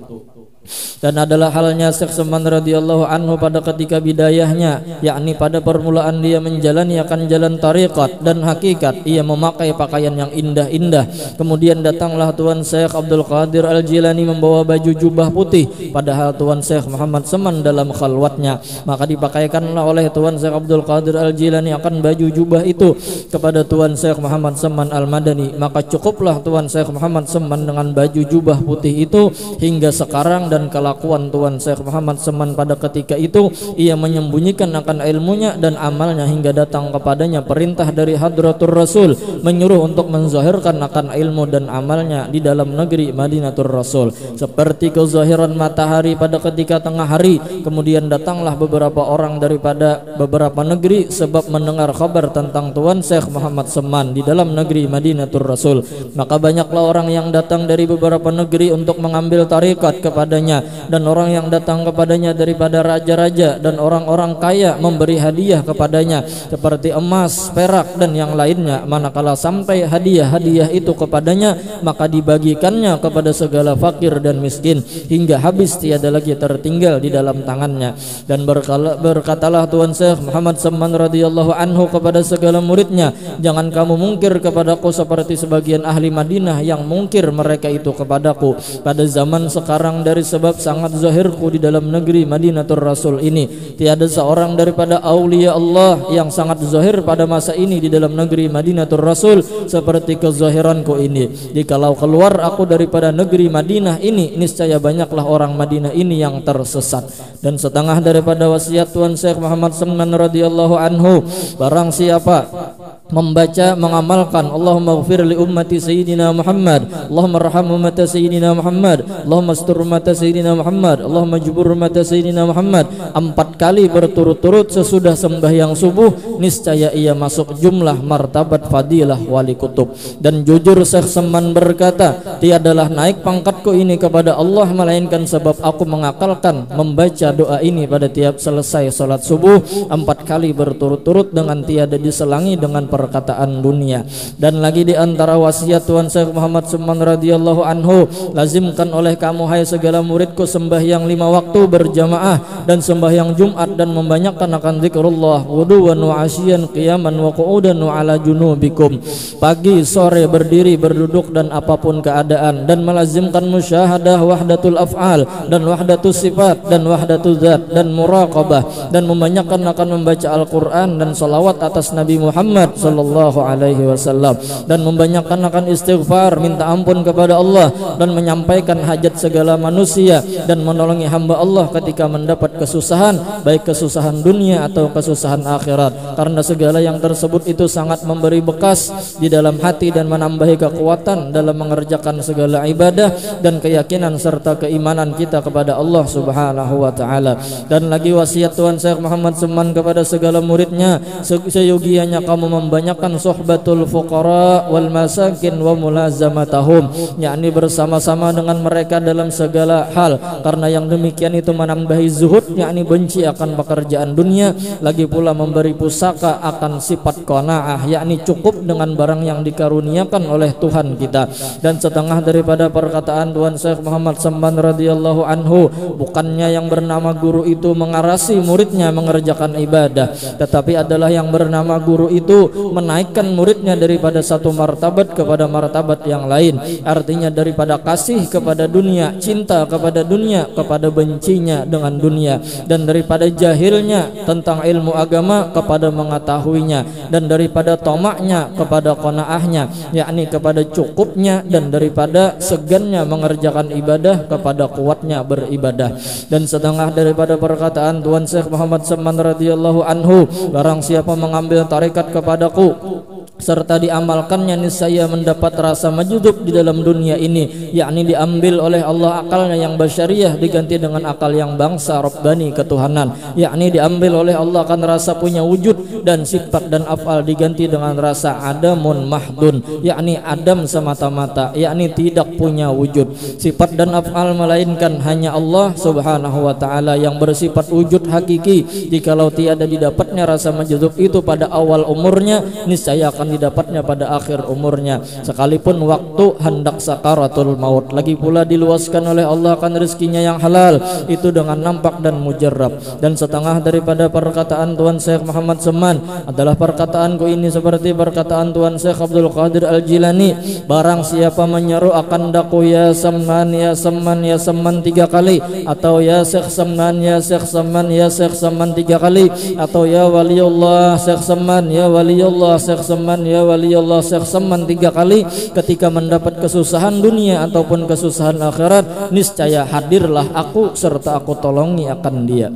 Dan adalah halnya Syekh Saman radhiyallahu anhu pada ketika bidayahnya, yakni pada permulaan dia menjalani akan jalan tariqat dan hakikat, ia memakai pakaian yang indah-indah. Kemudian datanglah Tuan Syekh Abdul Qadir Al-Jilani membawa baju jubah putih, padahal Tuan Syekh Muhammad Saman dalam khalwatnya. Maka dipakaikanlah oleh Tuan Syekh Abdul Qadir Al-Jilani akan baju jubah itu kepada Tuan Syekh Muhammad Saman Al-Madani. Maka cukuplah Tuan Syekh Muhammad Saman dengan baju jubah putih itu hingga sekarang, dan kelakuan Tuan Syekh Muhammad Seman pada ketika itu. Ia menyembunyikan akan ilmunya dan amalnya hingga datang kepadanya perintah dari Hadratur Rasul menyuruh untuk menzahirkan akan ilmu dan amalnya di dalam negeri Madinatul Rasul. Seperti kezahiran matahari pada ketika tengah hari, kemudian datanglah beberapa orang daripada beberapa negeri sebab mendengar kabar tentang Tuan Syekh Muhammad Seman di dalam negeri Madinatul Rasul. Maka banyaklah orang yang datang dari beberapa negeri untuk mengambil tarekat kepadanya, dan orang yang datang kepadanya daripada raja-raja dan orang-orang kaya memberi hadiah kepadanya seperti emas, perak dan yang lainnya. Manakala sampai hadiah-hadiah itu kepadanya, maka dibagikannya kepada segala fakir dan miskin hingga habis, tiada lagi tertinggal di dalam tangannya. Dan berkatalah Tuan Syekh Muhammad Seman radhiyallahu anhu kepada segala muridnya, jangan kamu mungkir kepadaku seperti sebagian ahli Madinah yang mungkir mereka itu kepadaku pada zaman sekarang, dari sebab sangat zahirku di dalam negeri Madinatul Rasul ini. Tiada seorang daripada aulia Allah yang sangat zahir pada masa ini di dalam negeri Madinatul Rasul seperti kezahiranku ini. Jikalau keluar aku daripada negeri Madinah ini, niscaya banyaklah orang Madinah ini yang tersesat. Dan setengah daripada wasiat Tuan Syekh Muhammad Seman radhiyallahu anhu, barang siapa membaca mengamalkan Allahumma ighfir li ummati sayyidina Muhammad, Allahumma arham ummata sayyidina Muhammad, Allahumma astur ummata sayyidina Muhammad, Allahumma jubur ummata sayyidina Muhammad 4 kali berturut-turut sesudah sembahyang subuh, niscaya ia masuk jumlah martabat fadilah wali kutub. Dan jujur Syekh Seman berkata, tiadalah naik pangkatku ini kepada Allah melainkan sebab aku mengakalkan membaca doa ini pada tiap selesai salat subuh 4 kali berturut-turut dengan tiada diselangi dengan perkataan dunia. Dan lagi di antara wasiat Tuan Syekh Muhammad Seman radhiyallahu anhu, lazimkan oleh kamu hai segala muridku sembahyang 5 waktu berjamaah dan sembahyang Jumat, dan membanyakkan akan zikrullah wudu'an wa asyian qiyaman wa qu'udan wa ala junubikum, pagi sore berdiri berduduk dan apapun keadaan, dan melazimkan musyahadah wahdatul af'al dan wahdatul sifat dan wahdatul zat dan muraqabah, dan membanyakkan akan membaca Al-Quran dan salawat atas Nabi Muhammad sallallahu alaihi wasallam, dan membanyakkan akan istighfar minta ampun kepada Allah, dan menyampaikan hajat segala manusia, dan menolongi hamba Allah ketika mendapat kesusahan, baik kesusahan dunia atau kesusahan akhirat, karena segala yang tersebut itu sangat memberi bekas di dalam hati dan menambahi kekuatan dalam mengerjakan segala ibadah dan keyakinan serta keimanan kita kepada Allah subhanahu wa ta'ala. Dan lagi wasiat Tuan Syekh Muhammad Seman kepada segala muridnya, seyogianya kamu membanyakkan sohbatul fuqara wal masakin wa mulazamatahum, yakni bersama-sama dengan mereka dalam segala hal, karena yang demikian itu menambahi zuhud, yakni benci akan pekerjaan dunia, lagi pula memberi pusaka akan sifat qanaah, yakni cukup dengan barang yang dikaruniakan oleh Tuhan kita. Dan setengah daripada perkataan Tuan Syekh Muhammad Seman radhiyallahu anhu, bukannya yang bernama guru itu mengarasi muridnya mengerjakan ibadah, tetapi adalah yang bernama guru itu menaikkan muridnya daripada satu martabat kepada martabat yang lain. Artinya daripada kasih kepada dunia, cinta kepada dunia, kepada bencinya dengan dunia, dan daripada jahilnya tentang ilmu agama kepada mengetahuinya, dan daripada tamaknya kepada qanaahnya, yakni kepada cukupnya, dan daripada segannya mengerjakan ibadah kepada kuatnya beribadah. Dan setengah daripada perkataan Tuan Syekh Muhammad Seman radhiyallahu anhu, barang siapa mengambil tarekat kepadaku serta diamalkannya, niscaya mendapat rasa majudub di dalam dunia ini, yakni diambil oleh Allah akalnya yang basyariah diganti dengan akal yang bangsa Rabbani ketuhanan, yakni diambil oleh Allah akan rasa punya wujud dan sifat dan afal diganti dengan rasa adamun mahdun, yakni adam semata-mata, yakni tidak punya wujud. Sifat dan afal melainkan hanya Allah subhanahu wa ta'ala yang bersifat wujud hakiki. Jikalau tiada didapatnya rasa majudub itu pada awal umurnya, niscaya akan didapatnya pada akhir umurnya, sekalipun waktu hendak sakaratul maut. Lagi pula diluaskan oleh Allah akan rezekinya yang halal itu dengan nampak dan mujarrab. Dan setengah daripada perkataan Tuan Syekh Muhammad Seman adalah perkataanku ini seperti perkataan Tuan Syekh Abdul Qadir Al-Jilani, barang siapa menyeru akan daku ya Seman ya Seman ya Seman 3 kali, atau ya Syekh Seman ya Syekh Seman ya Syekh Seman 3 kali, atau ya Waliullah Syekh Seman ya Waliullah Allah Syekh Seman, ya wali Allah Syekh Seman 3 kali. Ketika mendapat kesusahan dunia ataupun kesusahan akhirat, niscaya hadirlah aku serta aku tolongi akan dia.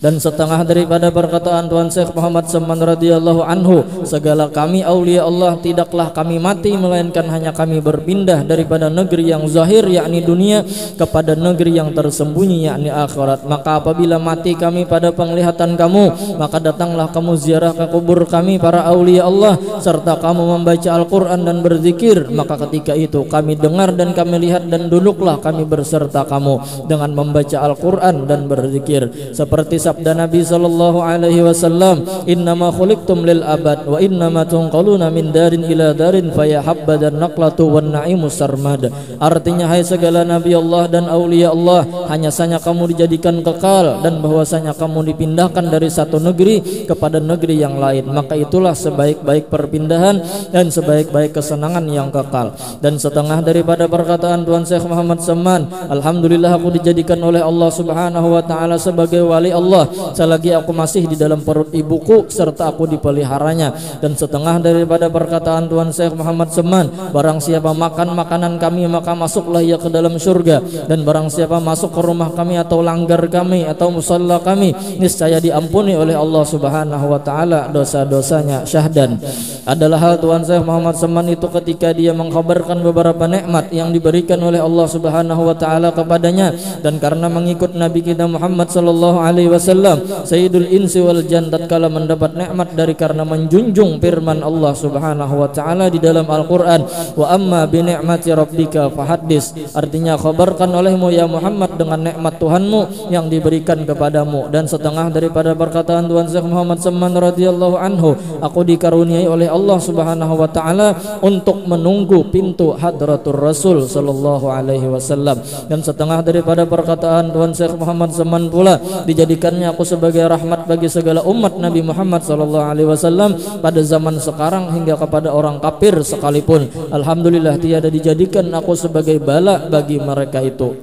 Dan setengah daripada perkataan Tuan Syekh Muhammad Seman radhiyallahu anhu, segala kami aulia Allah tidaklah kami mati melainkan hanya kami berpindah daripada negeri yang zahir yakni dunia kepada negeri yang tersembunyi yakni akhirat. Maka apabila mati kami pada penglihatan kamu, maka datanglah kamu ziarah ke kubur kami para aulia Allah serta kamu membaca Al-Quran dan berzikir. Maka ketika itu kami dengar dan kami lihat dan duduklah kami berserta kamu dengan membaca Al-Quran dan berzikir. Seperti sabda Nabi sallallahu alaihi wasallam, innama khuliqtum lil abad wa innama tunqaluna min darin ila darin fayahabbadan naqlatu wan na'imu sarmad. Artinya, hai segala nabi Allah dan aulia Allah, hanya saja kamu dijadikan kekal dan bahwasanya kamu dipindahkan dari satu negeri kepada negeri yang lain. Maka itulah sebaik-baik perpindahan dan sebaik-baik kesenangan yang kekal. Dan setengah daripada perkataan Tuan Syekh Muhammad Seman, alhamdulillah aku dijadikan oleh Allah Subhanahu wa taala sebagai wali Allah selagi aku masih di dalam perut ibuku serta aku dipeliharanya. Dan setengah daripada perkataan Tuan Syekh Muhammad Seman, barang siapa makan makanan kami maka masuklah ia ke dalam surga, dan barang siapa masuk ke rumah kami atau langgar kami atau musalla kami, niscaya diampuni oleh Allah Subhanahu wa taala dosa-dosanya. Syahdan adalah hal Tuan Syekh Muhammad Seman itu ketika dia mengkhabarkan beberapa nikmat yang diberikan oleh Allah Subhanahu wa taala kepadanya, dan karena mengikut Nabi kita Muhammad sallallahu alaihi wasallam Sayyidul Insi wal Jan tatkala mendapat nikmat dari karena menjunjung firman Allah Subhanahu wa taala di dalam Al-Qur'an, wa amma bi ni'mati rabbika fahaddis. Artinya, khabarkan olehmu ya Muhammad dengan nikmat Tuhanmu yang diberikan kepadamu. Dan setengah daripada perkataan Tuan Syekh Muhammad Seman radhiyallahu anhu, aku dikaruniai oleh Allah Subhanahu wa taala untuk menunggu pintu hadratur Rasul sallallahu alaihi wasallam. Dan setengah daripada perkataan Tuan Syekh Muhammad Seman pula, dijadikannya aku sebagai rahmat bagi segala umat Nabi Muhammad sallallahu alaihi wasallam pada zaman sekarang hingga kepada orang kafir sekalipun. Alhamdulillah tiada dijadikan aku sebagai bala bagi mereka itu.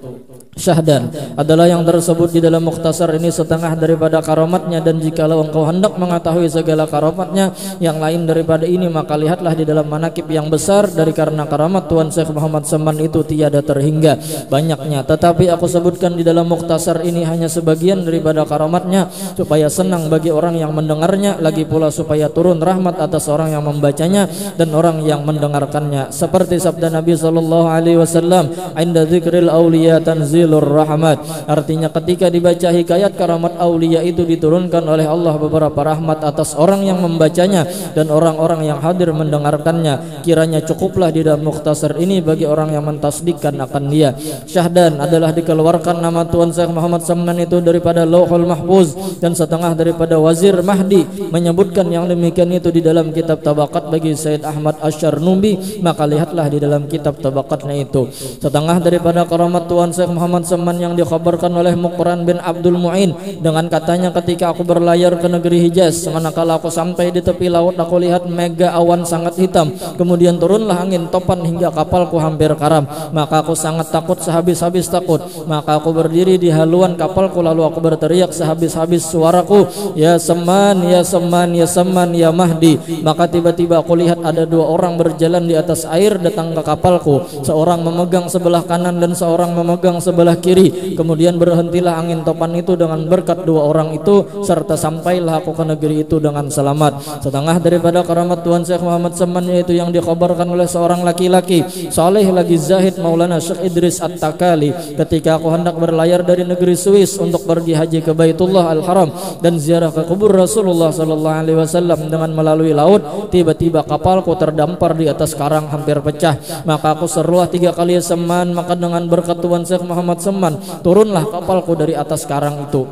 Syahdan adalah yang tersebut di dalam mukhtasar ini setengah daripada karamatnya. Dan jikalau engkau hendak mengetahui segala karamatnya yang lain daripada ini, maka lihatlah di dalam manakib yang besar. Dari karena karamat Tuan Syekh Muhammad Seman itu tiada terhingga banyaknya, tetapi aku sebutkan di dalam mukhtasar ini hanya sebagian daripada karamatnya supaya senang bagi orang yang mendengarnya, lagi pula supaya turun rahmat atas orang yang membacanya dan orang yang mendengarkannya. Seperti sabda Nabi sallallahu alaihi wasallam, inda dzikril auliya tanzilur rahmat. Artinya, ketika dibaca hikayat karamat aulia itu diturunkan oleh Allah beberapa rahmat atas orang yang membacanya dan orang-orang yang hadir mendengarkannya. Kiranya cukuplah di dalam mukhtasar ini bagi orang yang mentasdikkan akan dia. Syahdan adalah dikeluarkan nama Tuan Syekh Muhammad Seman itu daripada Lauhul Mahfuz, dan setengah daripada Wazir Mahdi menyebutkan yang demikian itu di dalam kitab Tabaqat bagi Sayyid Ahmad Asy-Syarnubi. Maka lihatlah di dalam kitab Tabaqatnya itu. Setengah daripada karamat Tuan Syekh Muhammad Seman yang dikhabarkan oleh Muqran bin Abdul Mu'in dengan katanya, ketika aku berlayar ke negeri Hijaz, manakala aku sampai di tepi laut, aku lihat mega awan sangat hitam, kemudian turunlah angin topan hingga kapalku hampir karam. Maka aku sangat takut sehabis-habis takut. Maka aku berdiri di haluan kapalku, lalu aku berteriak sehabis-habis suaraku, ya Seman, ya Seman, ya Seman, ya Mahdi. Maka tiba-tiba aku lihat ada 2 orang berjalan di atas air datang ke kapalku, seorang memegang sebelah kanan dan seorang memegang sebelah kiri. Kemudian berhentilah angin topan itu dengan berkat 2 orang itu, serta sampailah aku ke negeri itu dengan selamat. Setengah daripada karamat Tuan Syekh Muhammad Seman yaitu yang dikhabarkan oleh seorang laki-laki saleh lagi zahid Maulana Syekh Idris At-Takali, ketika aku hendak berlayar dari negeri Swiss untuk pergi haji ke Baitullah Al-Haram dan ziarah ke kubur Rasulullah sallallahu alaihi wasallam dengan melalui laut, tiba-tiba kapalku terdampar di atas karang hampir pecah. Maka aku serulah 3 kali Seman, maka dengan berkat Tuan Syekh Muhammad Seman turunlah kapalku dari atas karang itu.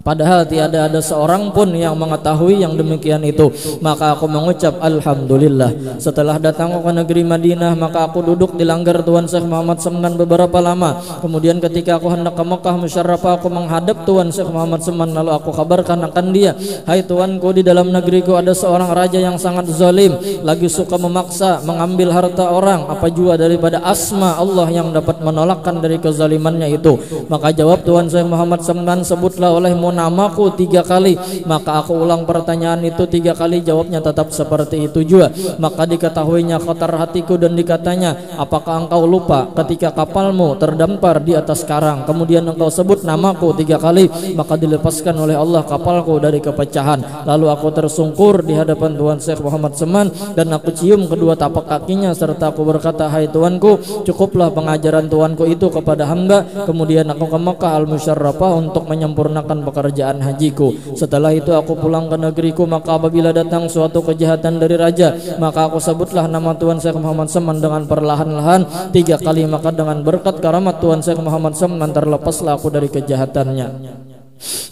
Padahal tiada ada seorang pun yang mengetahui yang demikian itu. Maka aku mengucap alhamdulillah. Setelah datang ke negeri Madinah, maka aku duduk di langgar Tuan Syekh Muhammad Seman beberapa lama. Kemudian ketika aku hendak ke Mekah Musyarrafah, aku menghadap Tuan Syekh Muhammad Seman, lalu aku kabarkan akan dia, hai tuanku, di dalam negeriku ada seorang raja yang sangat zalim, lagi suka memaksa mengambil harta orang, apa jua daripada asma Allah yang dapat menolakkan dari kezalimannya itu. Maka jawab Tuan Syekh Muhammad Seman, sebutlah olehmu namaku 3 kali. Maka aku ulang pertanyaan itu 3 kali, jawabnya tetap seperti itu juga. Maka diketahuinya khatar hatiku dan dikatanya, apakah engkau lupa ketika kapalmu terdampar di atas karang, kemudian engkau sebut namaku 3 kali, maka dilepaskan oleh Allah kapalku dari kepecahan. Lalu aku tersungkur di hadapan Tuan Syekh Muhammad Seman dan aku cium kedua tapak kakinya serta aku berkata, hai Tuanku, cukuplah pengajaran Tuanku itu kepada hamba. Kemudian aku ke Makkah Al-Musyarrafah untuk menyempurnakan pekerjaan hajiku. Setelah itu aku pulang ke negeriku. Maka apabila datang suatu kejahatan dari raja, maka aku sebutlah nama Tuan Syekh Muhammad Seman dengan perlahan-lahan 3 kali. Maka dengan berkat karamat Tuan Syekh Muhammad Seman terlepaslah aku dari kejahatannya.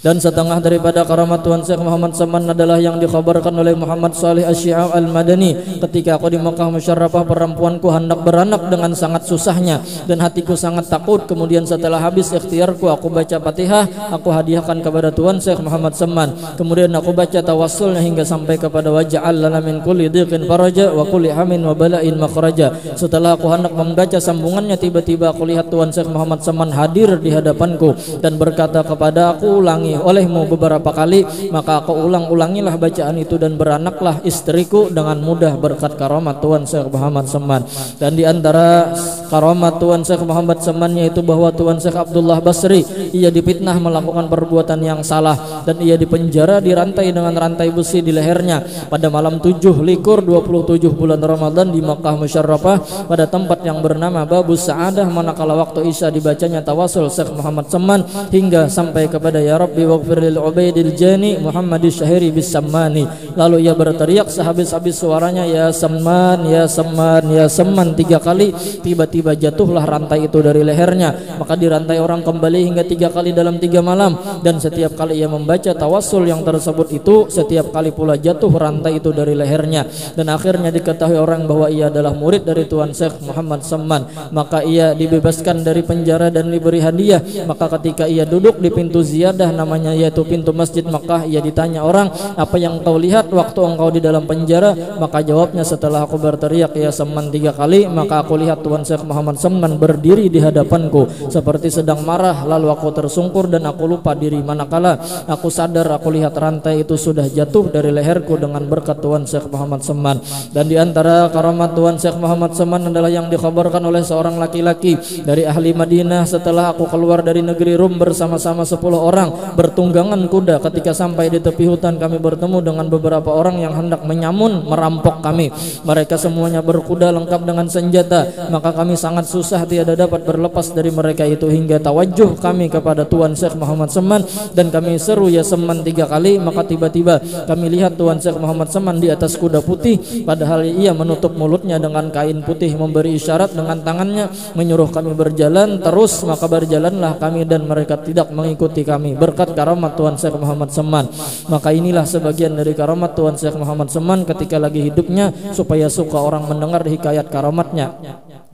Dan setengah daripada karamat Tuan Syekh Muhammad Seman adalah yang dikhabarkan oleh Muhammad Salih Asy-Syi'a Al-Madani. Ketika aku di Makkah Musyarrafah, perempuanku hendak beranak dengan sangat susahnya dan hatiku sangat takut. Kemudian setelah habis ikhtiarku, aku baca Fatihah, aku hadiahkan kepada Tuan Syekh Muhammad Seman. Kemudian aku baca tawassulnya hingga sampai kepada waja'al lana min kulli dhiqin faraja wa kulli hamin wa bala'in makhraja. Setelah aku hendak membaca sambungannya, tiba-tiba aku lihat Tuan Syekh Muhammad Seman hadir di hadapanku dan berkata kepada aku, ulangi olehmu beberapa kali. Maka aku ulangilah bacaan itu dan beranaklah istriku dengan mudah berkat karamat Tuan Syekh Muhammad Seman. Dan di antara karamat Tuan Syekh Muhammad Seman yaitu bahwa Tuan Syekh Abdullah Basri, ia dipitnah melakukan perbuatan yang salah dan ia dipenjara, dirantai dengan rantai besi di lehernya pada malam 27 bulan Ramadan di Makkah Musyarrafah pada tempat yang bernama Babus Sa'adah. Manakala waktu Isya dibacanya tawasul Syekh Muhammad Seman hingga sampai kepada ya Rabbi waghfir lil Ubaidil Jani Muhammadis Syahiri bis Sammani. Lalu ia berteriak sehabis-habis suaranya, ya Samman, ya Samman, ya Samman 3 kali. Tiba-tiba jatuhlah rantai itu dari lehernya. Maka dirantai orang kembali hingga 3 kali dalam 3 malam. Dan setiap kali ia membaca tawassul yang tersebut itu, setiap kali pula jatuh rantai itu dari lehernya. Dan akhirnya diketahui orang bahwa ia adalah murid dari Tuan Syekh Muhammad Seman. Maka ia dibebaskan dari penjara dan diberi hadiah. Maka ketika ia duduk di pintu ziyadah namanya yaitu pintu Masjid Makkah, ia ditanya orang, apa yang engkau lihat waktu engkau di dalam penjara? Maka jawabnya, setelah aku berteriak ya Seman 3 kali, maka aku lihat Tuan Syekh Muhammad Seman berdiri di hadapanku seperti sedang marah. Lalu aku tersungkur dan aku lupa diri. Manakala aku sadar, aku lihat rantai itu sudah jatuh dari leherku dengan berkat Tuan Syekh Muhammad Seman. Dan di antara karamat Tuan Syekh Muhammad Seman adalah yang dikhabarkan oleh seorang laki-laki dari ahli Madinah. Setelah aku keluar dari negeri Rum bersama-sama 10 orang bertunggangan kuda, ketika sampai di tepi hutan kami bertemu dengan beberapa orang yang hendak menyamun merampok kami. Mereka semuanya berkuda lengkap dengan senjata. Maka kami sangat susah tiada dapat berlepas dari mereka itu hingga tawajuh kami kepada Tuan Syekh Muhammad Seman dan kami seru ya Seman 3 kali. Maka tiba-tiba kami lihat Tuan Syekh Muhammad Seman di atas kuda putih, padahal ia menutup mulutnya dengan kain putih, memberi isyarat dengan tangannya menyuruh kami berjalan terus. Maka berjalanlah kami dan mereka tidak mengikuti kami berkat karamat Tuan Syekh Muhammad Seman. Maka inilah sebagian dari karamat Tuan Syekh Muhammad Seman ketika lagi hidupnya, supaya suka orang mendengar hikayat karamatnya.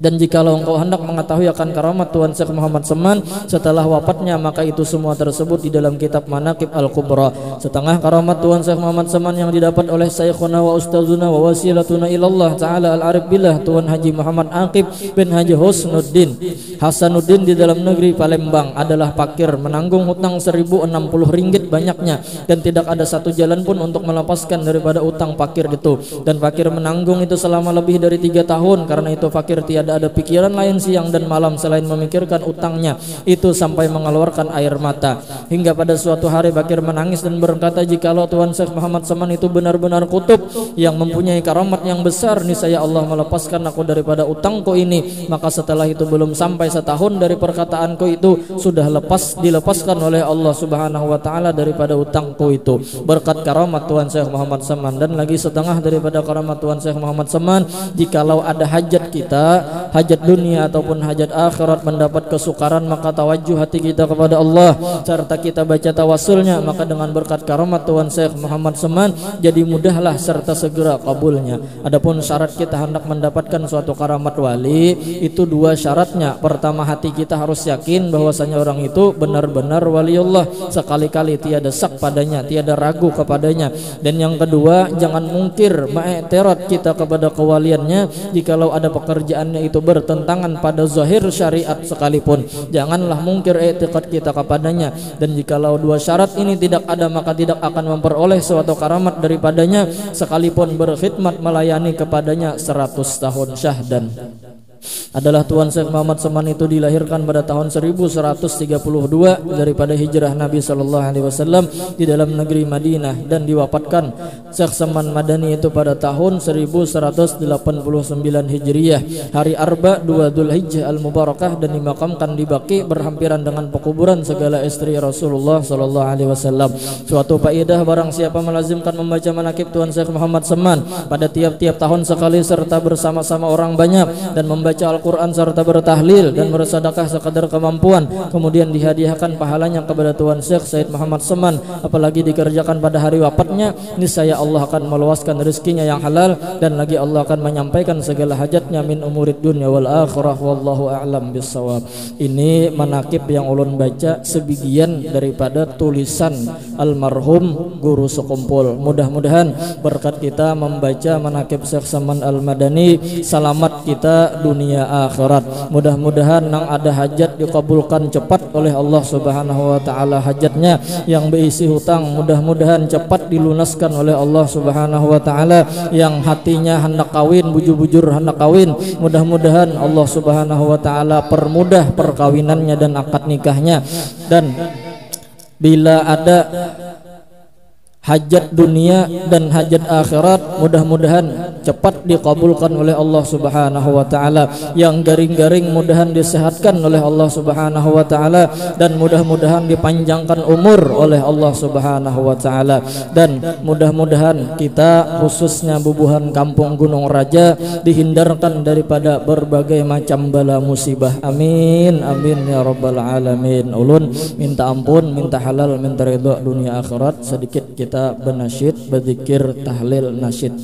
Dan jikalau engkau hendak mengetahui akan karamat Tuan Syekh Muhammad Seman setelah wafatnya, maka itu semua tersebut di dalam kitab Manaqib Al-Kubra. Setengah karamat Tuan Syekh Muhammad Seman yang didapat oleh Syekhuna wa Ustazuna wa wasilatuna ilallah ta'ala al-arif billah Tuan Haji Muhammad Aqib bin Haji Husnuddin Hasanuddin di dalam negeri Palembang adalah fakir, menanggung hutang 1060 ringgit banyaknya, dan tidak ada satu jalan pun untuk melepaskan daripada utang fakir itu. Dan fakir menanggung itu selama lebih dari 3 tahun. Karena itu fakir tiada ada pikiran lain siang dan malam selain memikirkan utangnya itu sampai mengeluarkan air mata. Hingga pada suatu hari fakir menangis dan berkata, jikalau Tuan Syekh Muhammad Seman itu benar-benar kutub yang mempunyai karamat yang besar, niscaya Allah melepaskan aku daripada utangku ini. Maka setelah itu belum sampai setahun dari perkataanku itu sudah dilepaskan oleh Allah Subhanahu wa taala daripada utangku itu berkat karamat Tuan Syekh Muhammad Seman. Dan lagi setengah daripada karamat Tuan Syekh Muhammad Seman, jikalau ada hajat kita, hajat dunia ataupun hajat akhirat, mendapat kesukaran, maka tawajuh hati kita kepada Allah serta kita baca tawasulnya, maka dengan berkat karamat Tuan Syekh Muhammad Seman jadi mudahlah serta segera kabulnya. Adapun syarat kita hendak mendapatkan suatu karamat wali itu 2 syaratnya. Pertama, hati kita harus yakin bahwasanya orang itu benar-benar waliullah, sekali-kali tiada syak padanya, tiada ragu kepadanya. Dan yang kedua, jangan mungkir ma'iktirat kita kepada kewaliannya jikalau ada pekerjaannya itu bertentangan pada zahir syariat sekalipun, janganlah mungkir i'tiqad kita kepadanya. Dan jikalau dua syarat ini tidak ada, maka tidak akan memperoleh suatu karamat daripadanya sekalipun berkhidmat melayani kepadanya 100 tahun syahdan. Adalah Tuan Syekh Muhammad Saman itu dilahirkan pada tahun 1132 daripada hijrah Nabi SAW di dalam negeri Madinah, dan diwafatkan Syekh Saman Madani itu pada tahun 1189 Hijriyah hari Arba 2 Dzulhijjah Al-Mubarakah, dan dimakamkan di Baqi berhampiran dengan pekuburan segala istri Rasulullah SAW. Suatu faedah, barang siapa melazimkan membaca manaqib Tuan Syekh Muhammad Saman pada tiap-tiap tahun sekali serta bersama-sama orang banyak, dan membaca Al-Quran serta bertahlil dan bersedekah sekadar kemampuan, kemudian dihadiahkan pahalanya kepada Tuan Syekh Said Muhammad Saman, apalagi dikerjakan pada hari wafatnya, niscaya Allah akan meluaskan rezekinya yang halal, dan lagi Allah akan menyampaikan segala hajatnya min umurid dunya wal akhirah, wallahu a'lam bissawab. Ini manaqib yang ulun baca sebagian daripada tulisan almarhum guru sekumpul. Mudah-mudahan berkat kita membaca manaqib Syekh Saman Al-Madani selamat kita dunia akhirat. Mudah-mudahan nang ada hajat dikabulkan cepat oleh Allah Subhanahu wa taala, hajatnya yang berisi hutang mudah-mudahan cepat dilunaskan oleh Allah Subhanahu wa taala, yang hatinya hendak kawin bujur-bujur hendak kawin, mudah-mudahan Allah Subhanahu wa taala permudah perkawinannya dan akad nikahnya. Dan bila ada hajat dunia dan hajat akhirat, mudah-mudahan cepat dikabulkan oleh Allah Subhanahu wa taala. Yang garing-garing mudahan disehatkan oleh Allah Subhanahu wa taala, dan mudah-mudahan dipanjangkan umur oleh Allah Subhanahu wa taala. Dan mudah-mudahan kita khususnya bubuhan Kampung Gunung Raja dihindarkan daripada berbagai macam bala musibah. Amin amin ya rabbal alamin. Ulun minta ampun, minta halal, minta ridha dunia akhirat. Sedikit kita benasyid, berzikir, tahlil, nasyid.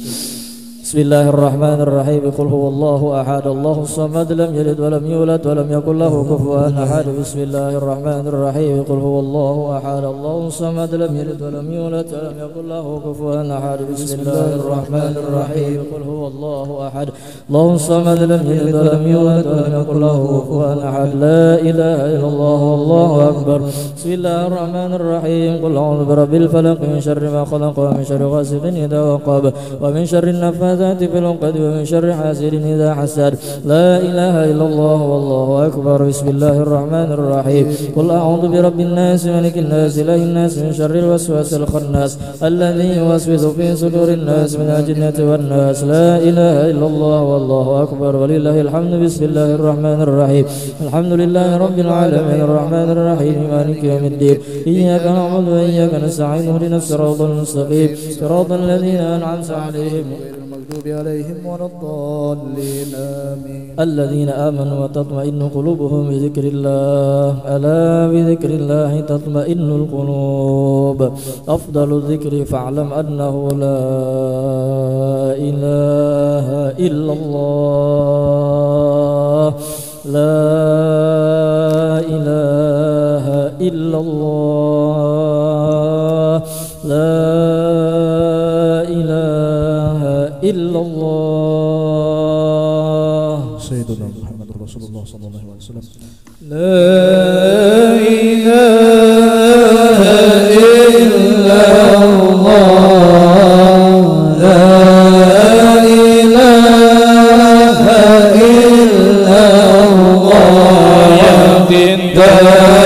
Bismillahirrahmanirrahim. Qul huwallahu ahad, Allahus samad, lam yalid wa lam yulad wa lam yakul lahu kufuwan ahad. Bismillahirrahmanirrahim. Qul huwallahu ahad, Allahus samad, lam yalid wa lam yulad wa lam yakul lahu kufuwan ahad. Bismillahirrahmanirrahim. Qul huwallahu ahad, Allahus samad, lam yalid wa lam yulad wa lam yakul lahu kufuwan ahad. La ilaha illallah, wallahu akbar. Bismillahirrahmanirrahim. Qul a'udzu birabbil falaq, min syarri ma khalaq, wa min syarri ghasiqin idza waqab, wa min syarri an-naffathati fil 'uqad, wa min syarri hasidin idza hasad. La ilaha illallah, wallahu akbar. Bismillahirrahmanirrahim. Qul a'udzu birabbin nas, malikin nas, ilahin nas, min syarril waswasil khannas, alladzi yuwaswisu fi sudurin nas, minal jinnati wan nas. La ilaha illallah, wallahu akbar. Walillahil hamdu. Bismillahirrahmanirrahim. Alhamdulillahi rabbil alamin, arrahmanir rahim, maliki yaumiddin. Iyyaka na'budu wa iyyaka nasta'in, ihdinas siratal mustaqim, siratal ladzina an'amta 'alaihim المغضوب عليهم ولا الضالين آمين. الذين آمنوا وتطمئن قلوبهم بذكر الله، ألا بذكر الله تطمئن القلوب. أفضل الذكر فاعلم أنه لا إله إلا الله، لا إله إلا الله، لا إلا الله. سيدنا محمد رسول الله صلى الله عليه وسلم. لا إله إلا الله، لا إله إلا الله. يا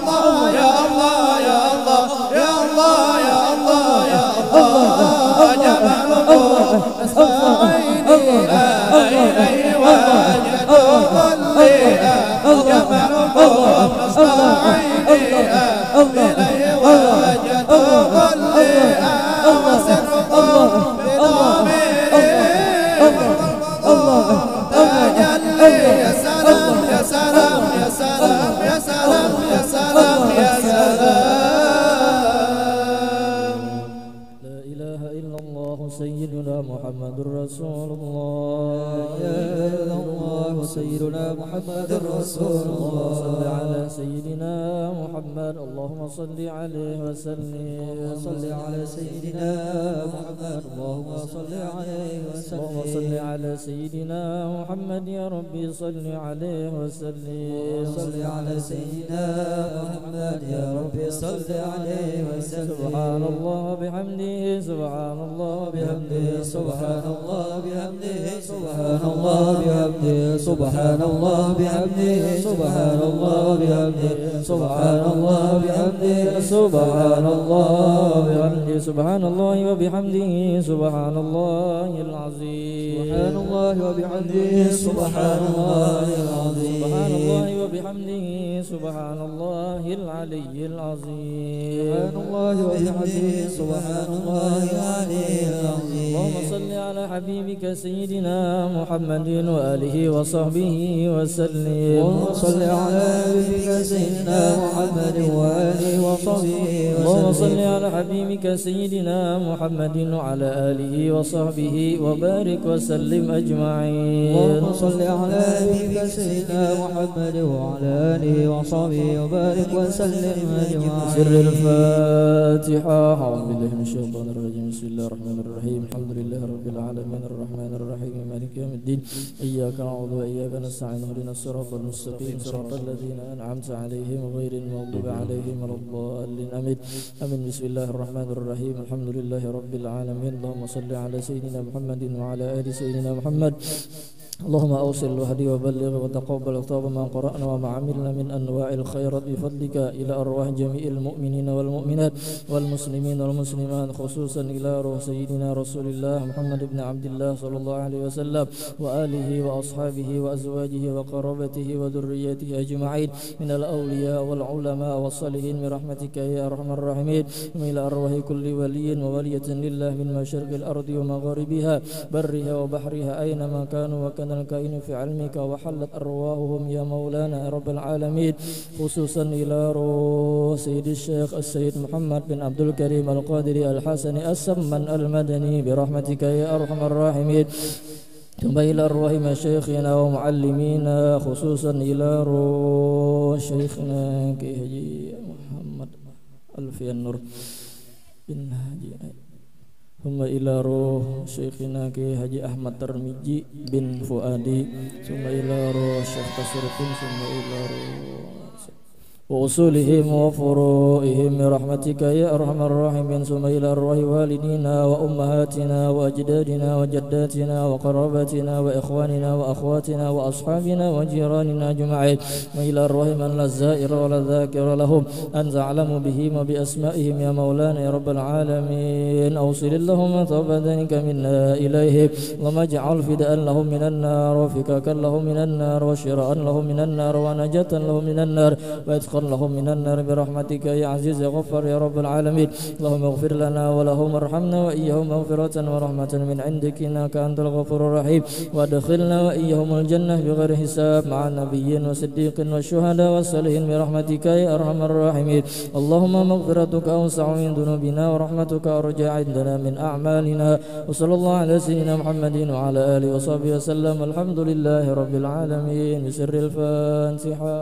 الله يا الله يا الله يا الله يا الله يا الله جماله أسمع عيني إليه وجد ظلي جماله أسمع عيني إليه وجد ظلي وسره بضامي تجلي يا سلام يا سلام يا سلام يا سلام يا سلام يا سلام. لا إله إلا الله سيدنا محمد رسول الله. لا إله إلا الله سيدنا محمد رسول الله. صل على سيدنا محمد اللهم صل عليه وسلم. صل على سيدنا محمد اللهم صل عليه وسلم. اللهم صل على سيدنا محمد يا ربي صل عليه وسلم. صل على سيدنا محمد يا ربي صل عليه وسلم. سبحان الله بحمده سبحان الله بحمده سبحان الله بحمده سبحان الله بحمده سبحان الله بحمده سبحان الله بحمده سبحان الله بحمده سبحان الله بحمده سبحان الله وبحمده سبحان الله العظيم. سبحان الله وبحمده سبحان الله العظيم. سبحان الله وبحمده سبحان الله العلي العظيم. سبحان الله وبحمده سبحان الله العلي العظيم. اللهم صل على حبيبك سيدنا محمد وآله وصحبه وسلم. اللهم صل على حبيبك سيدنا محمد وآله وصحبه وسلم. اللهم صل على حبيبك سيدنا محمد وعلى آله وصحبه وبارك وسلم أجمعين. اللهم صل على حبيبك سيدنا محمد وعلى آله وصحبه وبارك وسلم أجمعين. سر الفاتحة. أعوذ بالله من الشيطان الرجيم. بسم الله الرحمن الرحيم. الحمد لله رب العالمين الرحمن الرحيم مالك يوم الدين. إياك نعبد وإياك نستعين اهدنا الصراط المستقيم صراط الذين أنعمت عليهم غير المغضوب عليهم ولا الضالين آمين. بسم الله الرحمن الرحيم. الحمد لله رب العالمين. اللهم صل على سيدنا محمد وعلى آل سيدنا محمد. اللهم أوصل وهدي وبلغ وتقبل طاب ما قرأنا وما عملنا من أنواع الخيرات بفضلك إلى أرواح جميع المؤمنين والمؤمنات والمسلمين والمسلمات خصوصا إلى روح سيدنا رسول الله محمد بن عبد الله صلى الله عليه وسلم وآله وأصحابه وأزواجه وقرابته وذريته أجمعين من الأولياء والعلماء والصالحين برحمتك يا أرحم الراحمين. إلى أرواح كل ولي وولية لله من مشرق الأرض ومغاربها برها وبحرها أينما كانوا وكان الكائن في علمك وحلت أرواحهم يا مولانا يا رب العالمين. خصوصا إلى روح سيد الشيخ السيد محمد بن عبد الكريم القادري الحسني السمن المدني برحمتك يا أرحم الراحمين. ثم إلى أرواح مشايخنا ومعلمينا خصوصا إلى روح شيخنا كي حجي محمد ألفي النور بن حجي. ثم إلى روح شيخنا كي حجي أحمد ترمجي بن فؤادي. ثم إلى روح شيخ تصرفين. ثم إلى روح وأصولهم وفروعهم برحمتك يا أرحم الراحمين. ثم إلى أرواح والدينا وأمهاتنا وأجدادنا وجداتنا وقراباتنا وإخواننا وأخواتنا وأصحابنا وجيراننا أجمعين. وإلى أرواح من لا زائر ولا ذاكر لهم أن تعلم بهم وبأسمائهم يا مولانا يا رب العالمين. أوصل اللهم توبتك منا إليهم. اللهم اجعل فداء لهم من النار وفكاكا لهم من النار وشراء لهم من النار ونجاة لهم من النار وإدخال لهم من النار برحمتك يا عزيز يا غفار يا رب العالمين. اللهم اغفر لنا ولهم وارحمنا وإياهم مغفرة ورحمة من عندك إنك أنت الغفور الرحيم. وادخلنا وإياهم الجنة بغير حساب مع النبيين والصديق والشهداء والصالحين برحمتك يا أرحم الراحمين. اللهم مغفرتك أوسع من ذنوبنا ورحمتك أرجى عندنا من أعمالنا. وصلى الله على سيدنا محمد وعلى آله وصحبه وسلم. الحمد لله رب العالمين. بسر الفاتحة.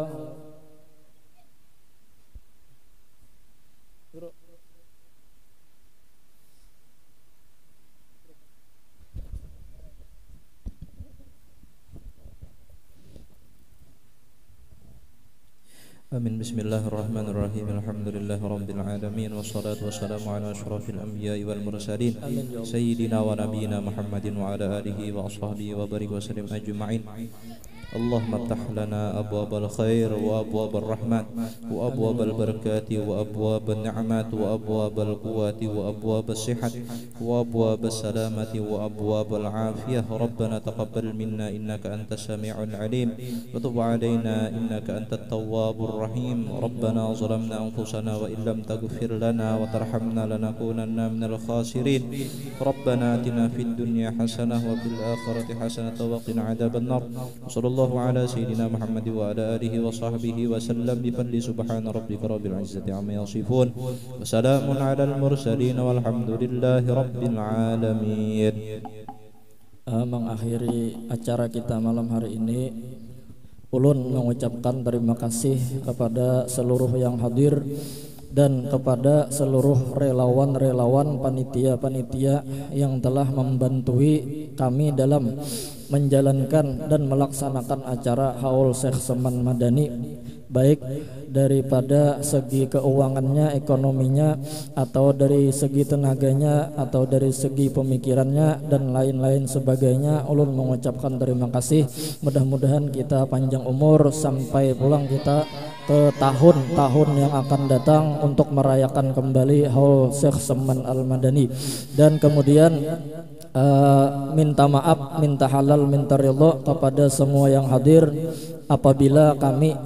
Amin. Bismillahirrahmanirrahim. Alhamdulillahi rabbil alamin wassalatu wassalamu ala asyrafil anbiya'i wal mursalin sayyidina wa nabiyina Muhammadin wa ala alihi wa ashabihi wa barik wa sallim ajma'in. اللهم افتح لنا أبواب الخير وأبواب الرحمة وأبواب البركات وأبواب النعمات وأبواب القوة وأبواب الصحة وأبواب السلامة وأبواب العافية. ربنا تقبل منا إنك أنت السميع العليم وتب علينا إنك أنت التواب الرحيم. ربنا ظلمنا أنفسنا وإن لم تغفر لنا وترحمنا لنكونن من الخاسرين. ربنا آتنا في الدنيا حسنة وفي الآخرة حسنة وقنا عذاب النار. صلى الله على سيدنا محمد وعلى آله وصحبه وسلم بفضل سبحان ربك رب العزة عما يصفون وسلام على المرسلين والحمد لله رب العالمين. Mengakhiri acara kita malam hari ini, ulun mengucapkan terima kasih kepada seluruh yang hadir dan kepada seluruh relawan-relawan, panitia-panitia yang telah membantui kami dalam menjalankan dan melaksanakan acara Haul Syekh Saman Madani, baik daripada segi keuangannya, ekonominya, atau dari segi tenaganya, atau dari segi pemikirannya dan lain-lain sebagainya. Ulun mengucapkan terima kasih. Mudah-mudahan kita panjang umur sampai pulang kita ke tahun-tahun yang akan datang untuk merayakan kembali Haul Syekh Saman Al-Madani. Dan kemudian minta maaf, minta halal, minta ridho kepada semua yang hadir apabila kami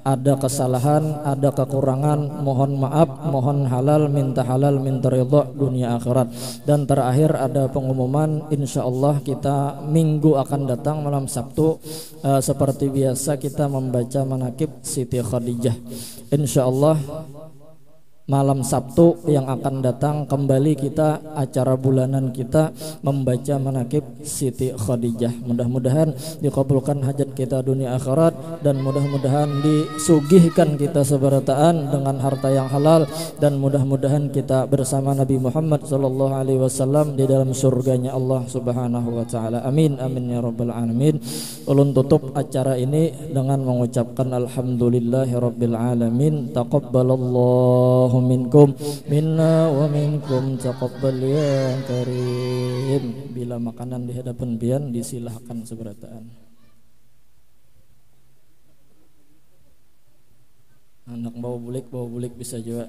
ada kesalahan, ada kekurangan, mohon maaf, mohon halal, minta ridho dunia akhirat. Dan terakhir ada pengumuman, insyaallah kita minggu akan datang malam Sabtu, seperti biasa kita membaca manaqib Siti Khadijah. Insyaallah malam Sabtu yang akan datang kembali kita acara bulanan kita membaca manaqib Siti Khadijah. Mudah-mudahan dikabulkan hajat kita dunia akhirat, dan mudah-mudahan disugihkan kita seberataan dengan harta yang halal, dan mudah-mudahan kita bersama Nabi Muhammad sallallahu alaihi wasallam di dalam surganya Allah Subhanahu wa taala. Amin amin ya rabbal alamin. Ulun tutup acara ini dengan mengucapkan alhamdulillahirabbil alamin. Taqabbalallahu minkum minna wa minkum taqabbal ya karim. Bila makanan di hadapan pian disilahkan seberataan. Anak bawa bulik bisa juga.